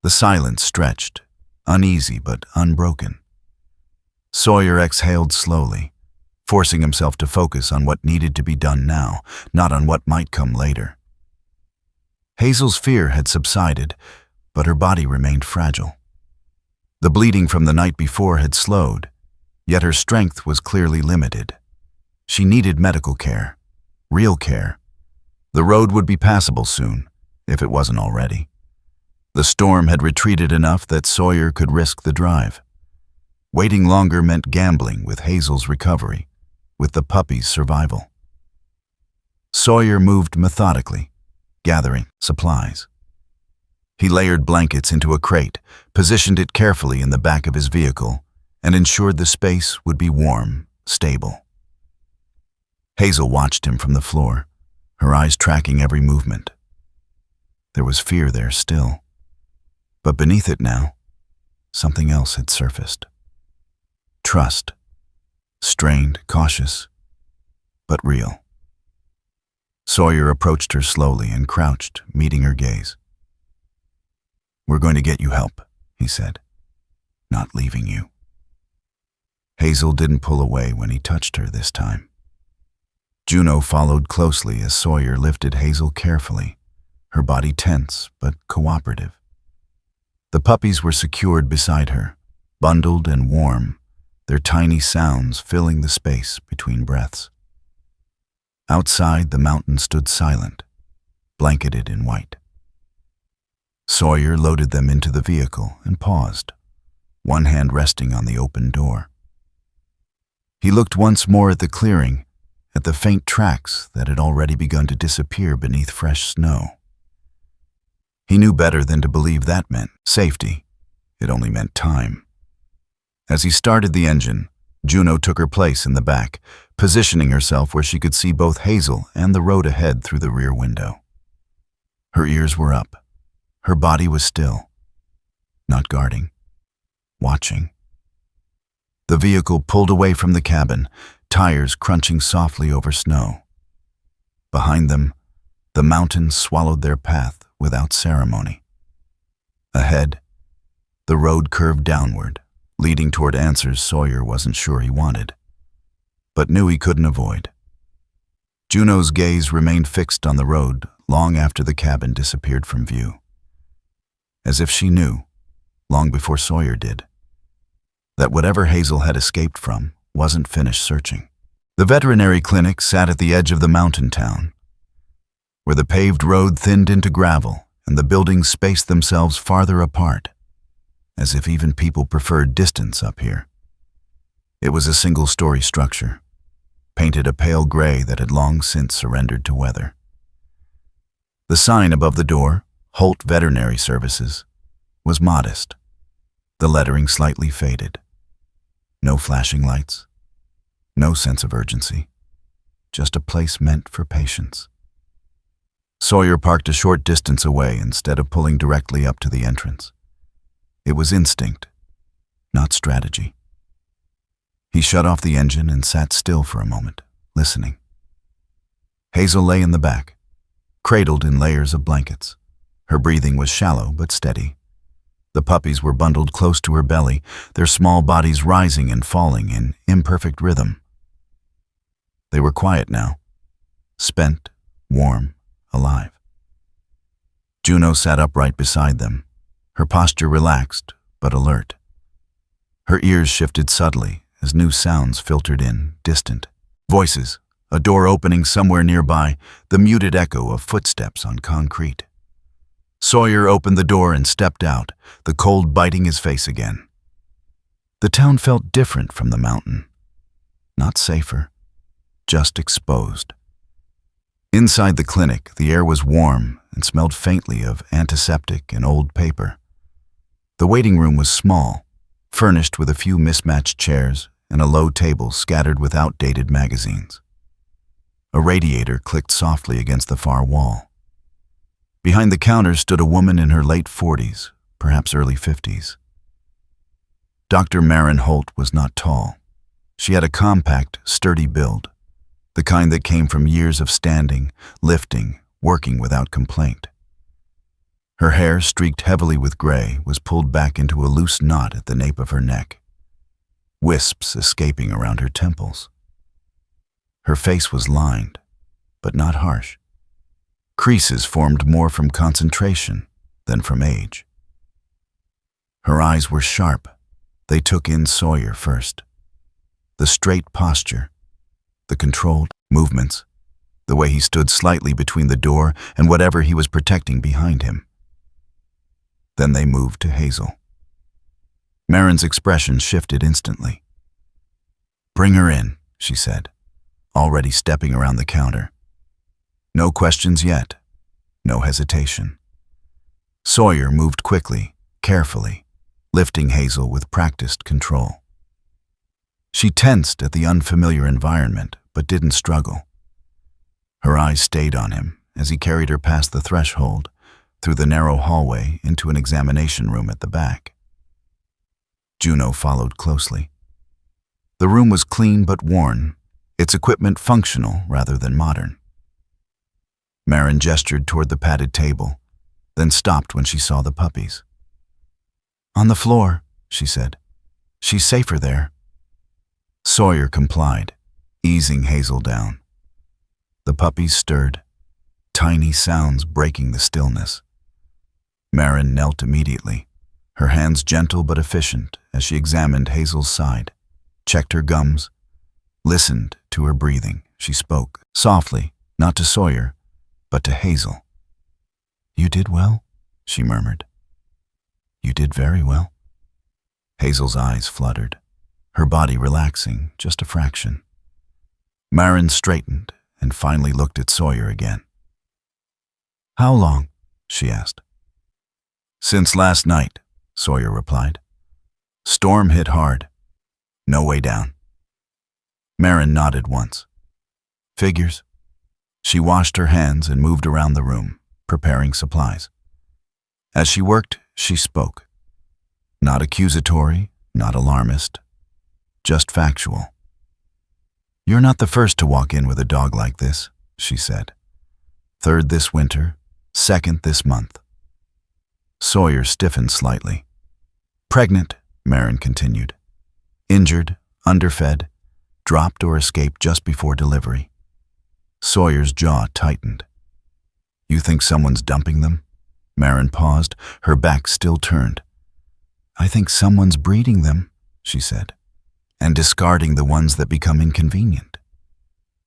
The silence stretched, uneasy but unbroken. Sawyer exhaled slowly, forcing himself to focus on what needed to be done now, not on what might come later. Hazel's fear had subsided, but her body remained fragile. The bleeding from the night before had slowed, yet her strength was clearly limited. She needed medical care, real care. The road would be passable soon, if it wasn't already. The storm had retreated enough that Sawyer could risk the drive. Waiting longer meant gambling with Hazel's recovery, with the puppy's survival. Sawyer moved methodically, gathering supplies. He layered blankets into a crate, positioned it carefully in the back of his vehicle, and ensured the space would be warm, stable. Hazel watched him from the floor, her eyes tracking every movement. There was fear there still, but beneath it now, something else had surfaced. Trust, strained, cautious, but real. Sawyer approached her slowly and crouched, meeting her gaze. "We're going to get you help," he said, "not leaving you." Hazel didn't pull away when he touched her this time. Juno followed closely as Sawyer lifted Hazel carefully, her body tense but cooperative. The puppies were secured beside her, bundled and warm, their tiny sounds filling the space between breaths. Outside, the mountain stood silent, blanketed in white. Sawyer loaded them into the vehicle and paused, one hand resting on the open door. He looked once more at the clearing, at the faint tracks that had already begun to disappear beneath fresh snow. He knew better than to believe that meant safety. It only meant time. As he started the engine, Juno took her place in the back, positioning herself where she could see both Hazel and the road ahead through the rear window. Her ears were up. Her body was still, not guarding, watching. The vehicle pulled away from the cabin, tires crunching softly over snow. Behind them, the mountains swallowed their path without ceremony. Ahead, the road curved downward, leading toward answers Sawyer wasn't sure he wanted, but knew he couldn't avoid. Juno's gaze remained fixed on the road long after the cabin disappeared from view, as if she knew, long before Sawyer did, that whatever Hazel had escaped from wasn't finished searching. The veterinary clinic sat at the edge of the mountain town, where the paved road thinned into gravel and the buildings spaced themselves farther apart, as if even people preferred distance up here. It was a single-story structure, painted a pale gray that had long since surrendered to weather. The sign above the door, Holt Veterinary Services, was modest, the lettering slightly faded. No flashing lights, no sense of urgency, just a place meant for patients. Sawyer parked a short distance away instead of pulling directly up to the entrance. It was instinct, not strategy. He shut off the engine and sat still for a moment, listening. Hazel lay in the back, cradled in layers of blankets. Her breathing was shallow but steady. The puppies were bundled close to her belly, their small bodies rising and falling in imperfect rhythm. They were quiet now, spent, warm, alive. Juno sat upright beside them, her posture relaxed but alert. Her ears shifted subtly as new sounds filtered in, distant. Voices, a door opening somewhere nearby, the muted echo of footsteps on concrete. Sawyer opened the door and stepped out, the cold biting his face again. The town felt different from the mountain. Not safer, just exposed. Inside the clinic, the air was warm and smelled faintly of antiseptic and old paper. The waiting room was small, furnished with a few mismatched chairs and a low table scattered with outdated magazines. A radiator clicked softly against the far wall. Behind the counter stood a woman in her late 40s, perhaps early 50s. Dr. Marin Holt was not tall. She had a compact, sturdy build, the kind that came from years of standing, lifting, working without complaint. Her hair, streaked heavily with gray, was pulled back into a loose knot at the nape of her neck, wisps escaping around her temples. Her face was lined, but not harsh. Creases formed more from concentration than from age. Her eyes were sharp. They took in Sawyer first. The straight posture, the controlled movements, the way he stood slightly between the door and whatever he was protecting behind him. Then they moved to Hazel. Marin's expression shifted instantly. "Bring her in," she said, already stepping around the counter. No questions yet, no hesitation. Sawyer moved quickly, carefully, lifting Hazel with practiced control. She tensed at the unfamiliar environment, but didn't struggle. Her eyes stayed on him as he carried her past the threshold, through the narrow hallway into an examination room at the back. Juno followed closely. The room was clean but worn, its equipment functional rather than modern. Marin gestured toward the padded table, then stopped when she saw the puppies. "On the floor," she said. "She's safer there." Sawyer complied, easing Hazel down. The puppies stirred, tiny sounds breaking the stillness. Marin knelt immediately, her hands gentle but efficient as she examined Hazel's side, checked her gums, listened to her breathing. She spoke, softly, not to Sawyer, but to Hazel. "You did well," she murmured. "You did very well." Hazel's eyes fluttered, her body relaxing just a fraction. Marin straightened and finally looked at Sawyer again. "How long?" she asked. "Since last night," Sawyer replied. "Storm hit hard. No way down." Marin nodded once. "Figures." She washed her hands and moved around the room, preparing supplies. As she worked, she spoke. Not accusatory, not alarmist, just factual. "You're not the first to walk in with a dog like this," she said. "Third this winter, second this month." Sawyer stiffened slightly. "Pregnant," Marin continued. "Injured, underfed, dropped or escaped just before delivery." Sawyer's jaw tightened. "You think someone's dumping them?" Marin paused, her back still turned. "I think someone's breeding them," she said, "and discarding the ones that become inconvenient."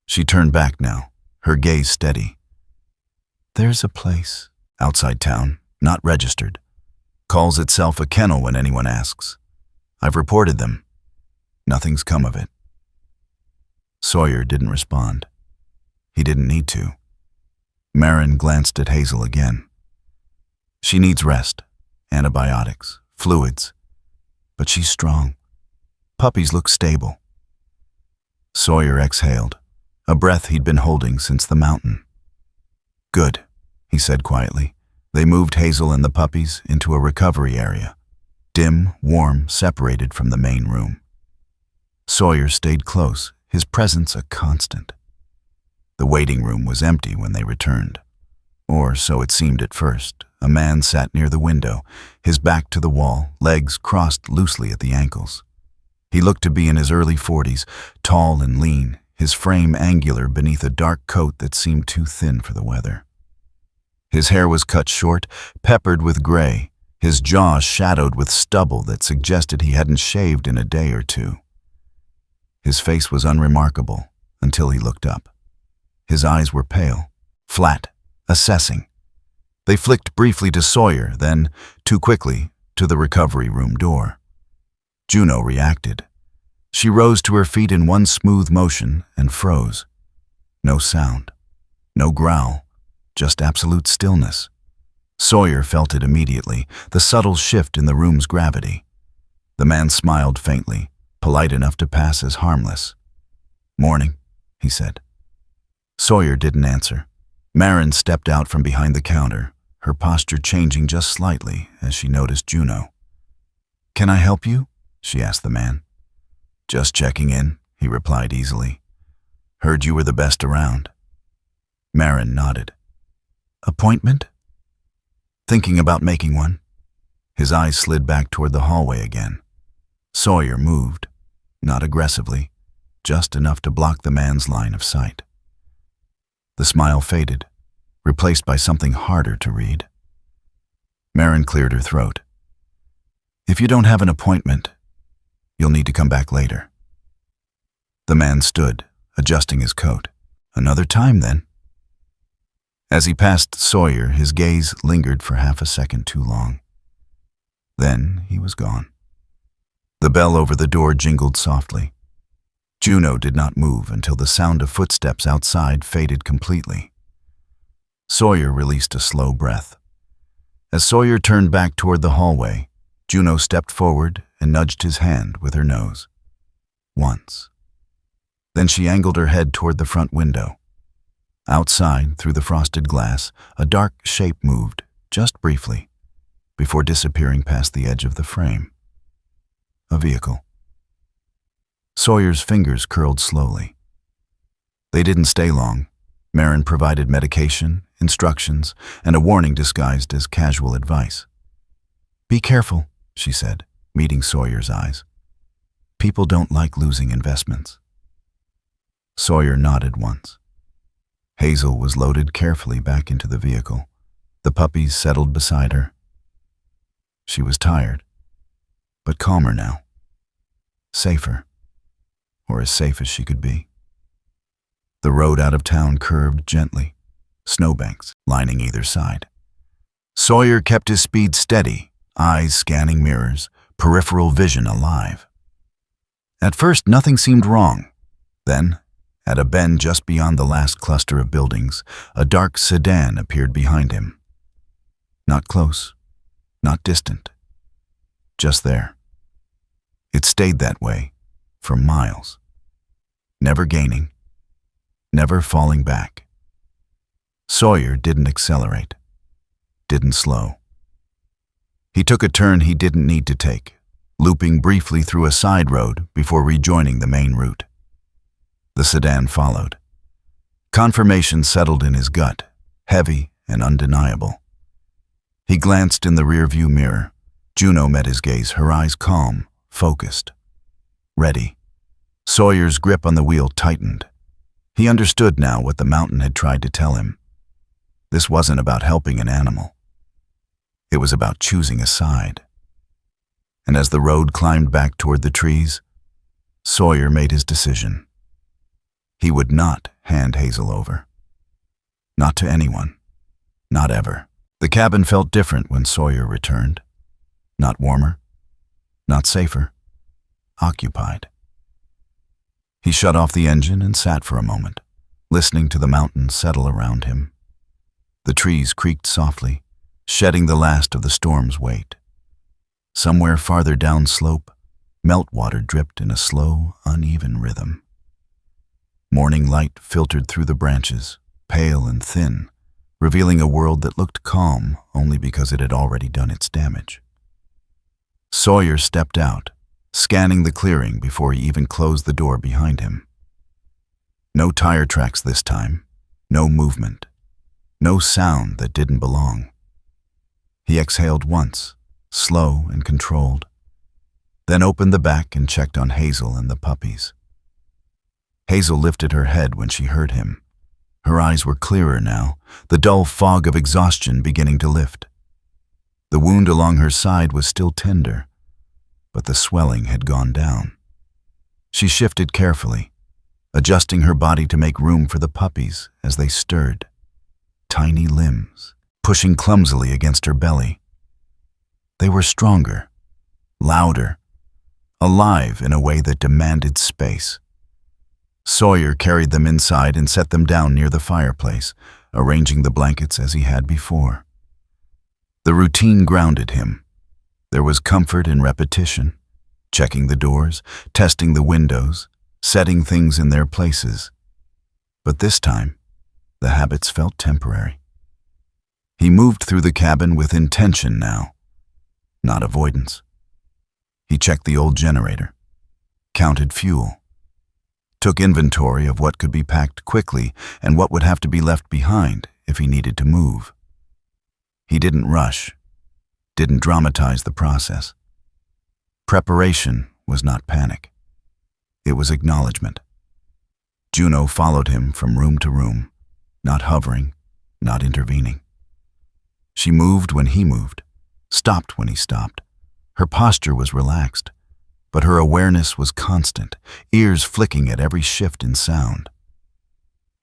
She turned back now, her gaze steady. "There's a place outside town, not registered. Calls itself a kennel when anyone asks. I've reported them. Nothing's come of it." Sawyer didn't respond. He didn't need to. Marin glanced at Hazel again. "She needs rest, antibiotics, fluids, but she's strong. Puppies look stable." Sawyer exhaled, a breath he'd been holding since the mountain. "Good," he said quietly. They moved Hazel and the puppies into a recovery area, dim, warm, separated from the main room. Sawyer stayed close, his presence a constant. The waiting room was empty when they returned. Or so it seemed at first. A man sat near the window, his back to the wall, legs crossed loosely at the ankles. He looked to be in his early 40s, tall and lean, his frame angular beneath a dark coat that seemed too thin for the weather. His hair was cut short, peppered with gray, his jaw shadowed with stubble that suggested he hadn't shaved in a day or two. His face was unremarkable until he looked up. His eyes were pale, flat, assessing. They flicked briefly to Sawyer, then, too quickly, to the recovery room door. Juno reacted. She rose to her feet in one smooth motion and froze. No sound, no growl, just absolute stillness. Sawyer felt it immediately, the subtle shift in the room's gravity. The man smiled faintly, polite enough to pass as harmless. "Morning," he said. Sawyer didn't answer. Marin stepped out from behind the counter, her posture changing just slightly as she noticed Juno. "Can I help you?" she asked the man. "Just checking in," he replied easily. "Heard you were the best around." Marin nodded. "Appointment?" "Thinking about making one." His eyes slid back toward the hallway again. Sawyer moved, not aggressively, just enough to block the man's line of sight. The smile faded. replaced by something harder to read. Marin cleared her throat. "If you don't have an appointment, you'll need to come back later." The man stood, adjusting his coat. "Another time, then." As he passed Sawyer, his gaze lingered for half a second too long. Then he was gone. The bell over the door jingled softly. Juno did not move until the sound of footsteps outside faded completely. Sawyer released a slow breath. As Sawyer turned back toward the hallway, Juno stepped forward and nudged his hand with her nose. Once. Then she angled her head toward the front window. Outside, through the frosted glass, a dark shape moved, just briefly, before disappearing past the edge of the frame. A vehicle. Sawyer's fingers curled slowly. They didn't stay long. Marin provided medication, instructions, and a warning disguised as casual advice. "Be careful," she said, meeting Sawyer's eyes. "People don't like losing investments." Sawyer nodded once. Hazel was loaded carefully back into the vehicle. The puppies settled beside her. She was tired, but calmer now. Safer, or as safe as she could be. The road out of town curved gently, snowbanks lining either side. Sawyer kept his speed steady, eyes scanning mirrors, peripheral vision alive. At first, nothing seemed wrong. Then, at a bend just beyond the last cluster of buildings, a dark sedan appeared behind him. Not close, not distant, just there. It stayed that way for miles, never gaining, never falling back. Sawyer didn't accelerate, didn't slow. He took a turn he didn't need to take, looping briefly through a side road before rejoining the main route. The sedan followed. Confirmation settled in his gut, heavy and undeniable. He glanced in the rearview mirror. Juno met his gaze, her eyes calm, focused, ready. Sawyer's grip on the wheel tightened. He understood now what the mountain had tried to tell him. This wasn't about helping an animal. It was about choosing a side. And as the road climbed back toward the trees, Sawyer made his decision. He would not hand Hazel over. Not to anyone. Not ever. The cabin felt different when Sawyer returned. Not warmer. Not safer. Occupied. He shut off the engine and sat for a moment, listening to the mountain settle around him. The trees creaked softly, shedding the last of the storm's weight. Somewhere farther downslope, meltwater dripped in a slow, uneven rhythm. Morning light filtered through the branches, pale and thin, revealing a world that looked calm only because it had already done its damage. Sawyer stepped out, scanning the clearing before he even closed the door behind him. No tire tracks this time, no movement, no sound that didn't belong. He exhaled once, slow and controlled, then opened the back and checked on Hazel and the puppies. Hazel lifted her head when she heard him. Her eyes were clearer now, the dull fog of exhaustion beginning to lift. The wound along her side was still tender, but the swelling had gone down. She shifted carefully, adjusting her body to make room for the puppies as they stirred. Tiny limbs, pushing clumsily against her belly. They were stronger, louder, alive in a way that demanded space. Sawyer carried them inside and set them down near the fireplace, arranging the blankets as he had before. The routine grounded him. There was comfort in repetition, checking the doors, testing the windows, setting things in their places. But this time, the habits felt temporary. He moved through the cabin with intention now, not avoidance. He checked the old generator, counted fuel, took inventory of what could be packed quickly and what would have to be left behind if he needed to move. He didn't rush, didn't dramatize the process. Preparation was not panic. It was acknowledgement. Juno followed him from room to room, not hovering, not intervening. She moved when he moved, stopped when he stopped. Her posture was relaxed, but her awareness was constant, ears flicking at every shift in sound.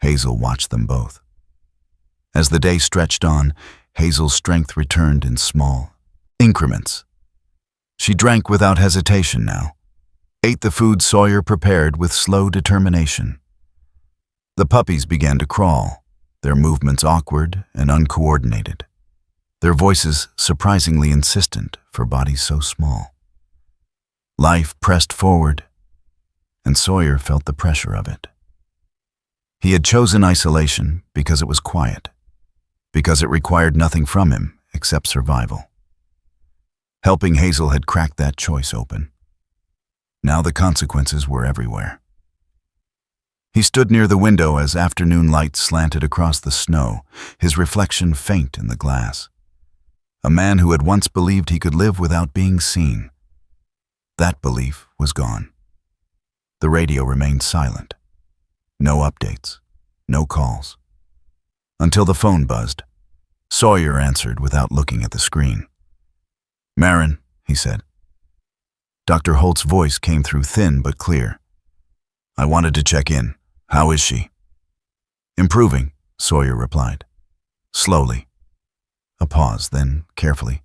Hazel watched them both. As the day stretched on, Hazel's strength returned in small increments. She drank without hesitation now, ate the food Sawyer prepared with slow determination. The puppies began to crawl, their movements awkward and uncoordinated, their voices surprisingly insistent for bodies so small. Life pressed forward, and Sawyer felt the pressure of it. He had chosen isolation because it was quiet, because it required nothing from him except survival. Helping Hazel had cracked that choice open. Now the consequences were everywhere. He stood near the window as afternoon light slanted across the snow, his reflection faint in the glass. A man who had once believed he could live without being seen. That belief was gone. The radio remained silent. No updates, no calls. Until the phone buzzed. Sawyer answered without looking at the screen. "Marin," he said. Dr. Holt's voice came through thin but clear. "I wanted to check in. How is she?" "Improving," Sawyer replied. Slowly. A pause, then carefully.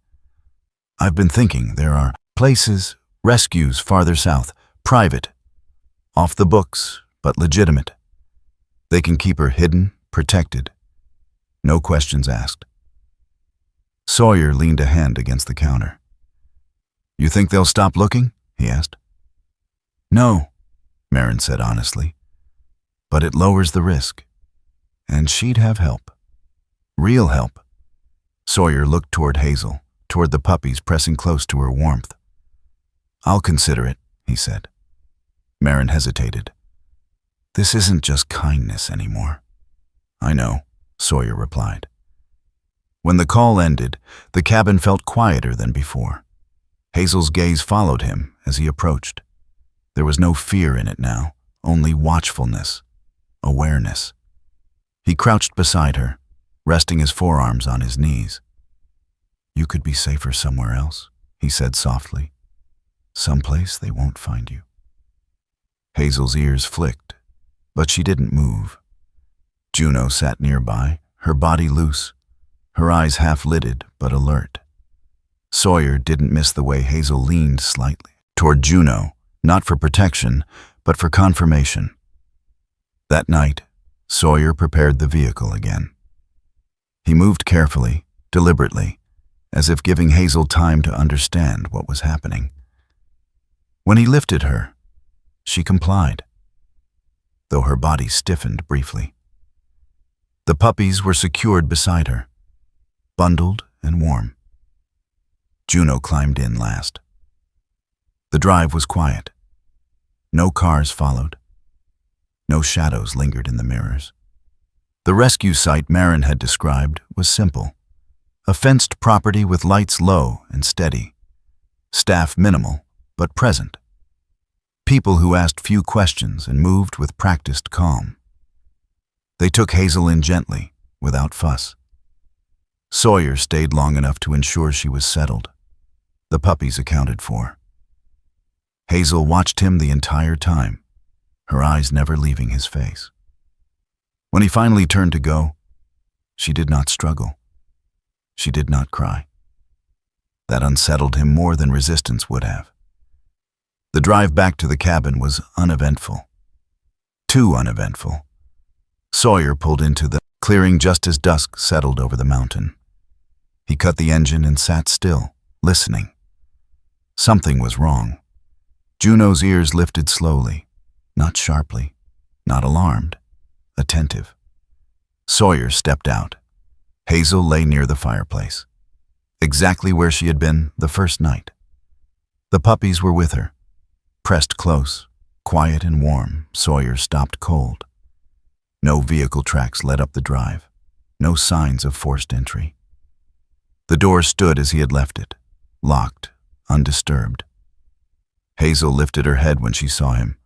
"I've been thinking there are places, rescues farther south, private, off the books, but legitimate. They can keep her hidden, protected. No questions asked." Sawyer leaned a hand against the counter. "You think they'll stop looking?" he asked. "No," Marin said honestly. "But it lowers the risk. And she'd have help. Real help." Sawyer looked toward Hazel, toward the puppies pressing close to her warmth. "I'll consider it," he said. Marin hesitated. "This isn't just kindness anymore." "I know," Sawyer replied. When the call ended, the cabin felt quieter than before. Hazel's gaze followed him as he approached. There was no fear in it now, only watchfulness, awareness. He crouched beside her, resting his forearms on his knees. "You could be safer somewhere else," he said softly. "Someplace they won't find you." Hazel's ears flicked, but she didn't move. Juno sat nearby, her body loose, her eyes half-lidded but alert. Sawyer didn't miss the way Hazel leaned slightly toward Juno, not for protection, but for confirmation. That night, Sawyer prepared the vehicle again. He moved carefully, deliberately, as if giving Hazel time to understand what was happening. When he lifted her, she complied, though her body stiffened briefly. The puppies were secured beside her, bundled and warm. Juno climbed in last. The drive was quiet. No cars followed. No shadows lingered in the mirrors. The rescue site Marin had described was simple. A fenced property with lights low and steady. Staff minimal, but present. People who asked few questions and moved with practiced calm. They took Hazel in gently, without fuss. Sawyer stayed long enough to ensure she was settled. The puppies accounted for. Hazel watched him the entire time, her eyes never leaving his face. When he finally turned to go, she did not struggle. She did not cry. That unsettled him more than resistance would have. The drive back to the cabin was uneventful. Too uneventful. Sawyer pulled into the clearing just as dusk settled over the mountain. He cut the engine and sat still, listening. Something was wrong. Juno's ears lifted slowly, not sharply, not alarmed, attentive. Sawyer stepped out. Hazel lay near the fireplace, exactly where she had been the first night. The puppies were with her. Pressed close, quiet and warm, Sawyer stopped cold. No vehicle tracks led up the drive, no signs of forced entry. The door stood as he had left it, locked, undisturbed. Hazel lifted her head when she saw him.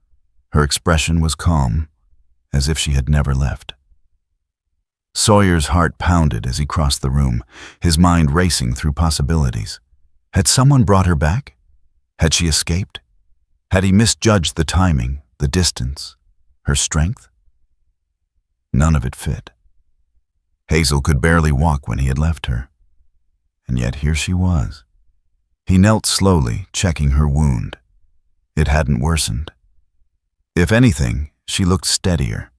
Her expression was calm, as if she had never left. Sawyer's heart pounded as he crossed the room, his mind racing through possibilities. Had someone brought her back? Had she escaped? Had he misjudged the timing, the distance, her strength? None of it fit. Hazel could barely walk when he had left her. And yet here she was. He knelt slowly, checking her wound. It hadn't worsened. If anything, she looked steadier.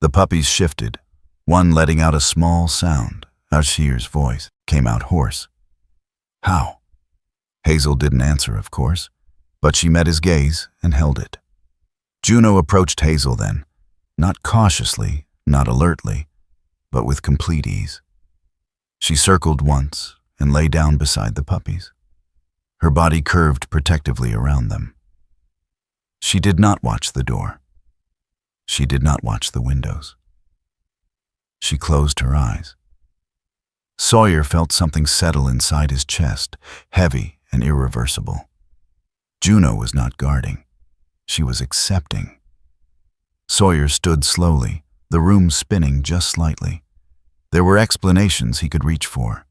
The puppies shifted, one letting out a small sound. Ashir's voice came out hoarse. How? Hazel didn't answer, of course, but she met his gaze and held it. Juno approached Hazel then, not cautiously, not alertly, but with complete ease. She circled once and lay down beside the puppies. Her body curved protectively around them. She did not watch the door. She did not watch the windows. She closed her eyes. Sawyer felt something settle inside his chest, heavy and irreversible. Juno was not guarding. She was accepting. Sawyer stood slowly, the room spinning just slightly. There were explanations he could reach for.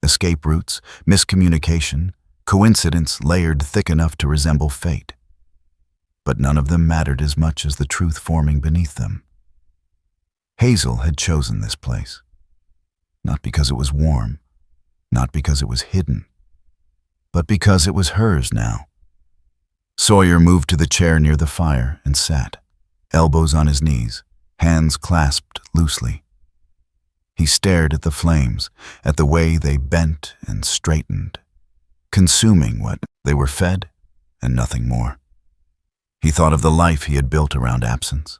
Escape routes, miscommunication, coincidence layered thick enough to resemble fate. But none of them mattered as much as the truth forming beneath them. Hazel had chosen this place. Not because it was warm, not because it was hidden, but because it was hers now. Sawyer moved to the chair near the fire and sat, elbows on his knees, hands clasped loosely. He stared at the flames, at the way they bent and straightened, consuming what they were fed and nothing more. He thought of the life he had built around absence,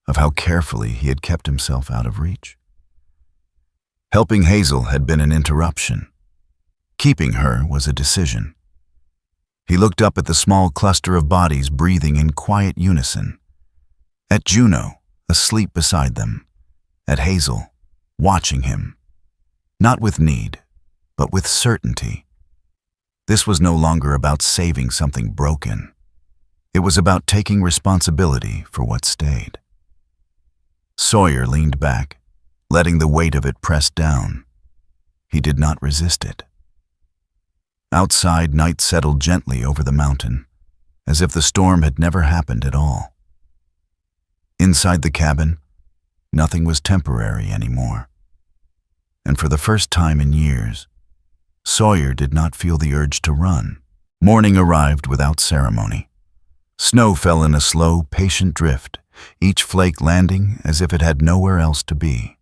of how carefully he had kept himself out of reach. Helping Hazel had been an interruption. Keeping her was a decision. He looked up at the small cluster of bodies breathing in quiet unison. At Juno, asleep beside them. At Hazel, watching him. Not with need, but with certainty. This was no longer about saving something broken. It was about taking responsibility for what stayed. Sawyer leaned back, letting the weight of it press down. He did not resist it. Outside, night settled gently over the mountain, as if the storm had never happened at all. Inside the cabin, nothing was temporary anymore. And for the first time in years, Sawyer did not feel the urge to run. Morning arrived without ceremony. Snow fell in a slow, patient drift, each flake landing as if it had nowhere else to be.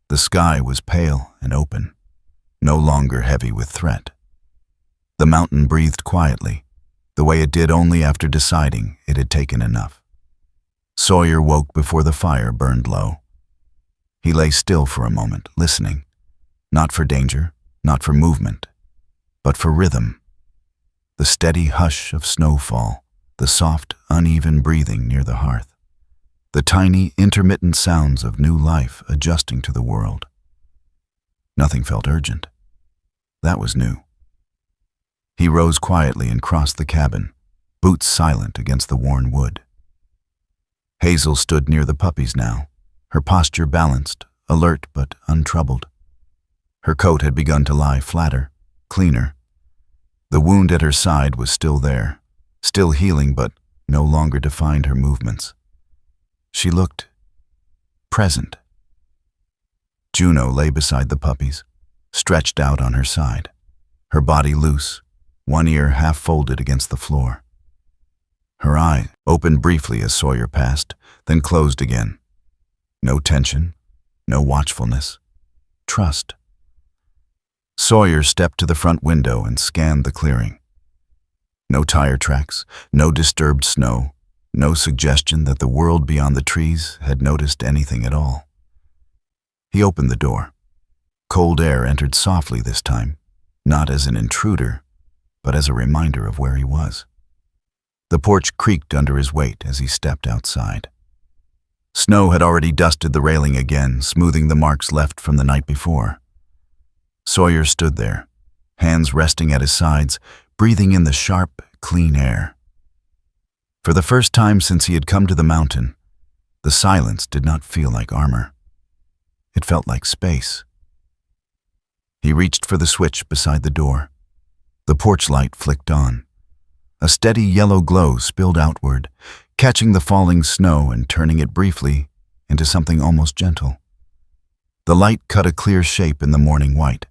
The sky was pale and open, no longer heavy with threat. The mountain breathed quietly, the way it did only after deciding it had taken enough. Sawyer woke before the fire burned low. He lay still for a moment, listening, not for danger, not for movement, but for rhythm. The steady hush of snowfall, the soft, uneven breathing near the hearth, the tiny, intermittent sounds of new life adjusting to the world. Nothing felt urgent. That was new. He rose quietly and crossed the cabin, boots silent against the worn wood. Hazel stood near the puppies now, her posture balanced, alert but untroubled. Her coat had begun to lie flatter, cleaner. The wound at her side was still there, still healing but no longer defined her movements. She looked present. Juno lay beside the puppies, stretched out on her side, her body loose, one ear half folded against the floor. Her eye opened briefly as Sawyer passed, then closed again. No tension, no watchfulness, trust. Sawyer stepped to the front window and scanned the clearing. No tire tracks, no disturbed snow, no suggestion that the world beyond the trees had noticed anything at all. He opened the door. Cold air entered softly this time, not as an intruder, but as a reminder of where he was. The porch creaked under his weight as he stepped outside. Snow had already dusted the railing again, smoothing the marks left from the night before. Sawyer stood there, hands resting at his sides, breathing in the sharp, clean air. For the first time since he had come to the mountain, the silence did not feel like armor. It felt like space. He reached for the switch beside the door. The porch light flicked on. A steady yellow glow spilled outward, catching the falling snow and turning it briefly into something almost gentle. The light cut a clear shape in the morning white.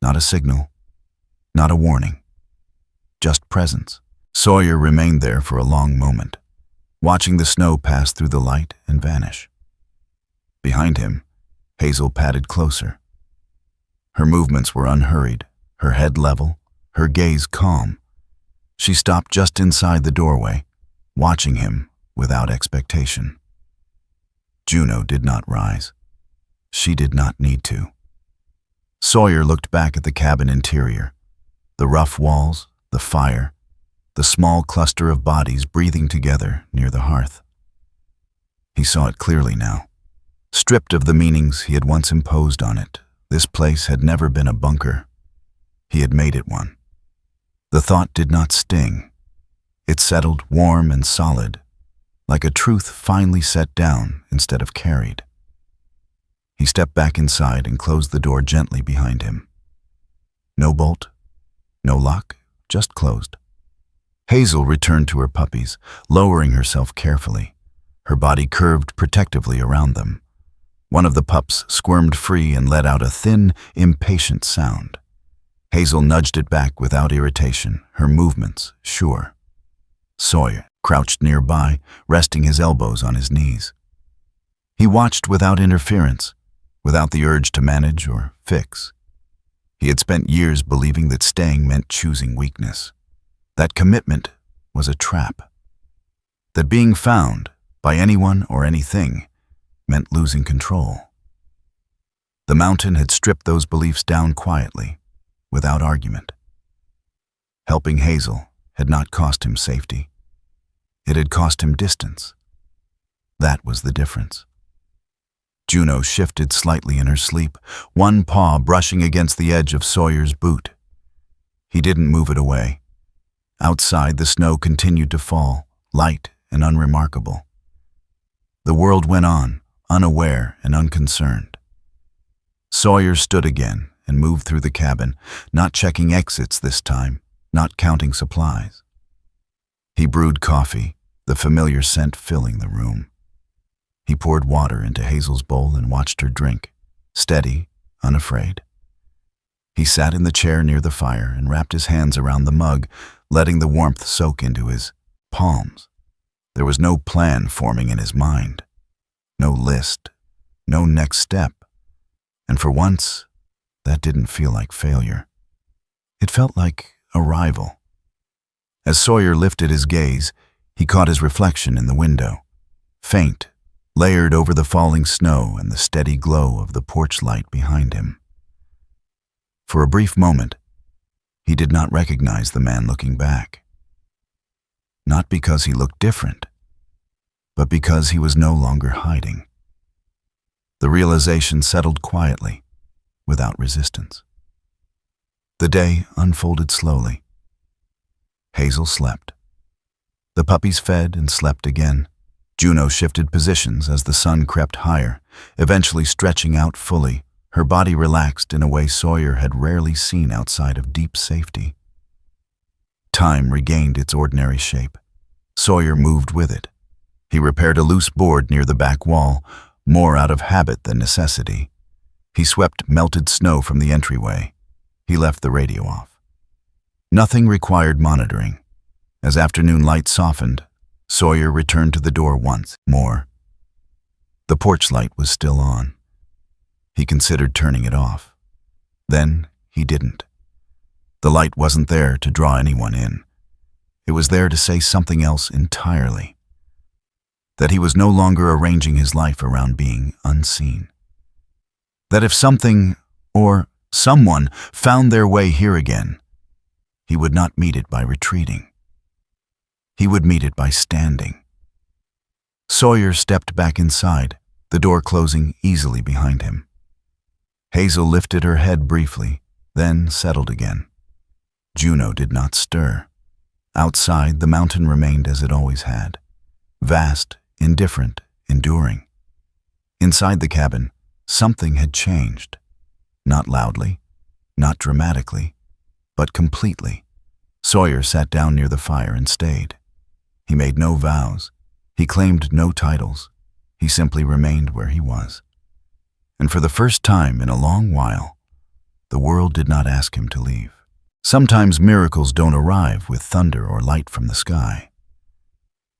Not a signal, not a warning, just presence. Sawyer remained there for a long moment, watching the snow pass through the light and vanish. Behind him, Hazel padded closer. Her movements were unhurried, her head level, her gaze calm. She stopped just inside the doorway, watching him without expectation. Juno did not rise. She did not need to. Sawyer looked back at the cabin interior, the rough walls, the fire, the small cluster of bodies breathing together near the hearth. He saw it clearly now. Stripped of the meanings he had once imposed on it, this place had never been a bunker. He had made it one. The thought did not sting. It settled warm and solid, like a truth finally set down instead of carried. He stepped back inside and closed the door gently behind him. No bolt, no lock, just closed. Hazel returned to her puppies, lowering herself carefully. Her body curved protectively around them. One of the pups squirmed free and let out a thin, impatient sound. Hazel nudged it back without irritation, her movements sure. Sawyer crouched nearby, resting his elbows on his knees. He watched without interference, without the urge to manage or fix. He had spent years believing that staying meant choosing weakness, that commitment was a trap, that being found by anyone or anything meant losing control. The mountain had stripped those beliefs down quietly, without argument. Helping Hazel had not cost him safety. It had cost him distance. That was the difference. Juno shifted slightly in her sleep, one paw brushing against the edge of Sawyer's boot. He didn't move it away. Outside, the snow continued to fall, light and unremarkable. The world went on, unaware and unconcerned. Sawyer stood again and moved through the cabin, not checking exits this time, not counting supplies. He brewed coffee, the familiar scent filling the room. He poured water into Hazel's bowl and watched her drink, steady, unafraid. He sat in the chair near the fire and wrapped his hands around the mug, letting the warmth soak into his palms. There was no plan forming in his mind, no list, no next step, and for once, that didn't feel like failure. It felt like arrival. As Sawyer lifted his gaze, he caught his reflection in the window, faint, layered over the falling snow and the steady glow of the porch light behind him. For a brief moment, he did not recognize the man looking back. Not because he looked different, but because he was no longer hiding. The realization settled quietly, without resistance. The day unfolded slowly. Hazel slept. The puppies fed and slept again. Juno shifted positions as the sun crept higher, eventually stretching out fully, her body relaxed in a way Sawyer had rarely seen outside of deep safety. Time regained its ordinary shape. Sawyer moved with it. He repaired a loose board near the back wall, more out of habit than necessity. He swept melted snow from the entryway. He left the radio off. Nothing required monitoring. As afternoon light softened, Sawyer returned to the door once more. The porch light was still on. He considered turning it off. Then he didn't. The light wasn't there to draw anyone in. It was there to say something else entirely. That he was no longer arranging his life around being unseen. That if something or someone found their way here again, he would not meet it by retreating. He would meet it by standing. Sawyer stepped back inside, the door closing easily behind him. Hazel lifted her head briefly, then settled again. Juno did not stir. Outside, the mountain remained as it always had, vast, indifferent, enduring. Inside the cabin, Something had changed. Not loudly, not dramatically, but completely. Sawyer sat down near the fire and stayed. He made no vows. He claimed no titles. He simply remained where he was. And for the first time in a long while, the world did not ask him to leave. Sometimes miracles don't arrive with thunder or light from the sky.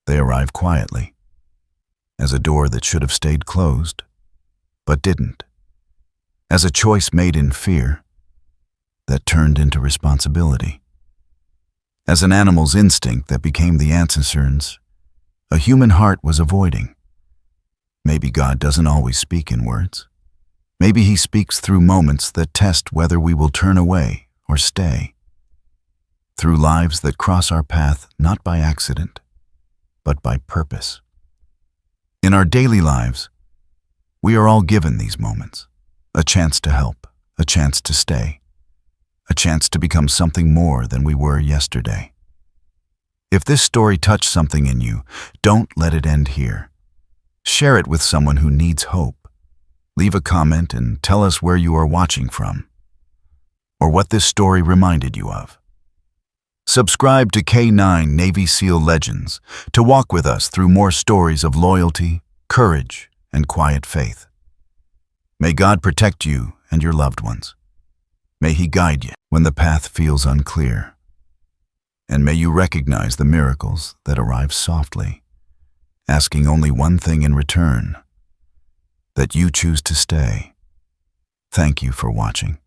They arrive quietly, as a door that should have stayed closed, but didn't. As a choice made in fear that turned into responsibility. As an animal's instinct that became the answer's a human heart was avoiding. Maybe God doesn't always speak in words. Maybe he speaks through moments that test whether we will turn away or stay. Through lives that cross our path not by accident, but by purpose. In our daily lives, we are all given these moments. A chance to help, a chance to stay, a chance to become something more than we were yesterday. If this story touched something in you, don't let it end here. Share it with someone who needs hope. Leave a comment and tell us where you are watching from, or what this story reminded you of. Subscribe to K9 Navy SEAL Legends to walk with us through more stories of loyalty, courage, and quiet faith. May God protect you and your loved ones. May he guide you when the path feels unclear. And may you recognize the miracles that arrive softly, asking only one thing in return, that you choose to stay. Thank you for watching.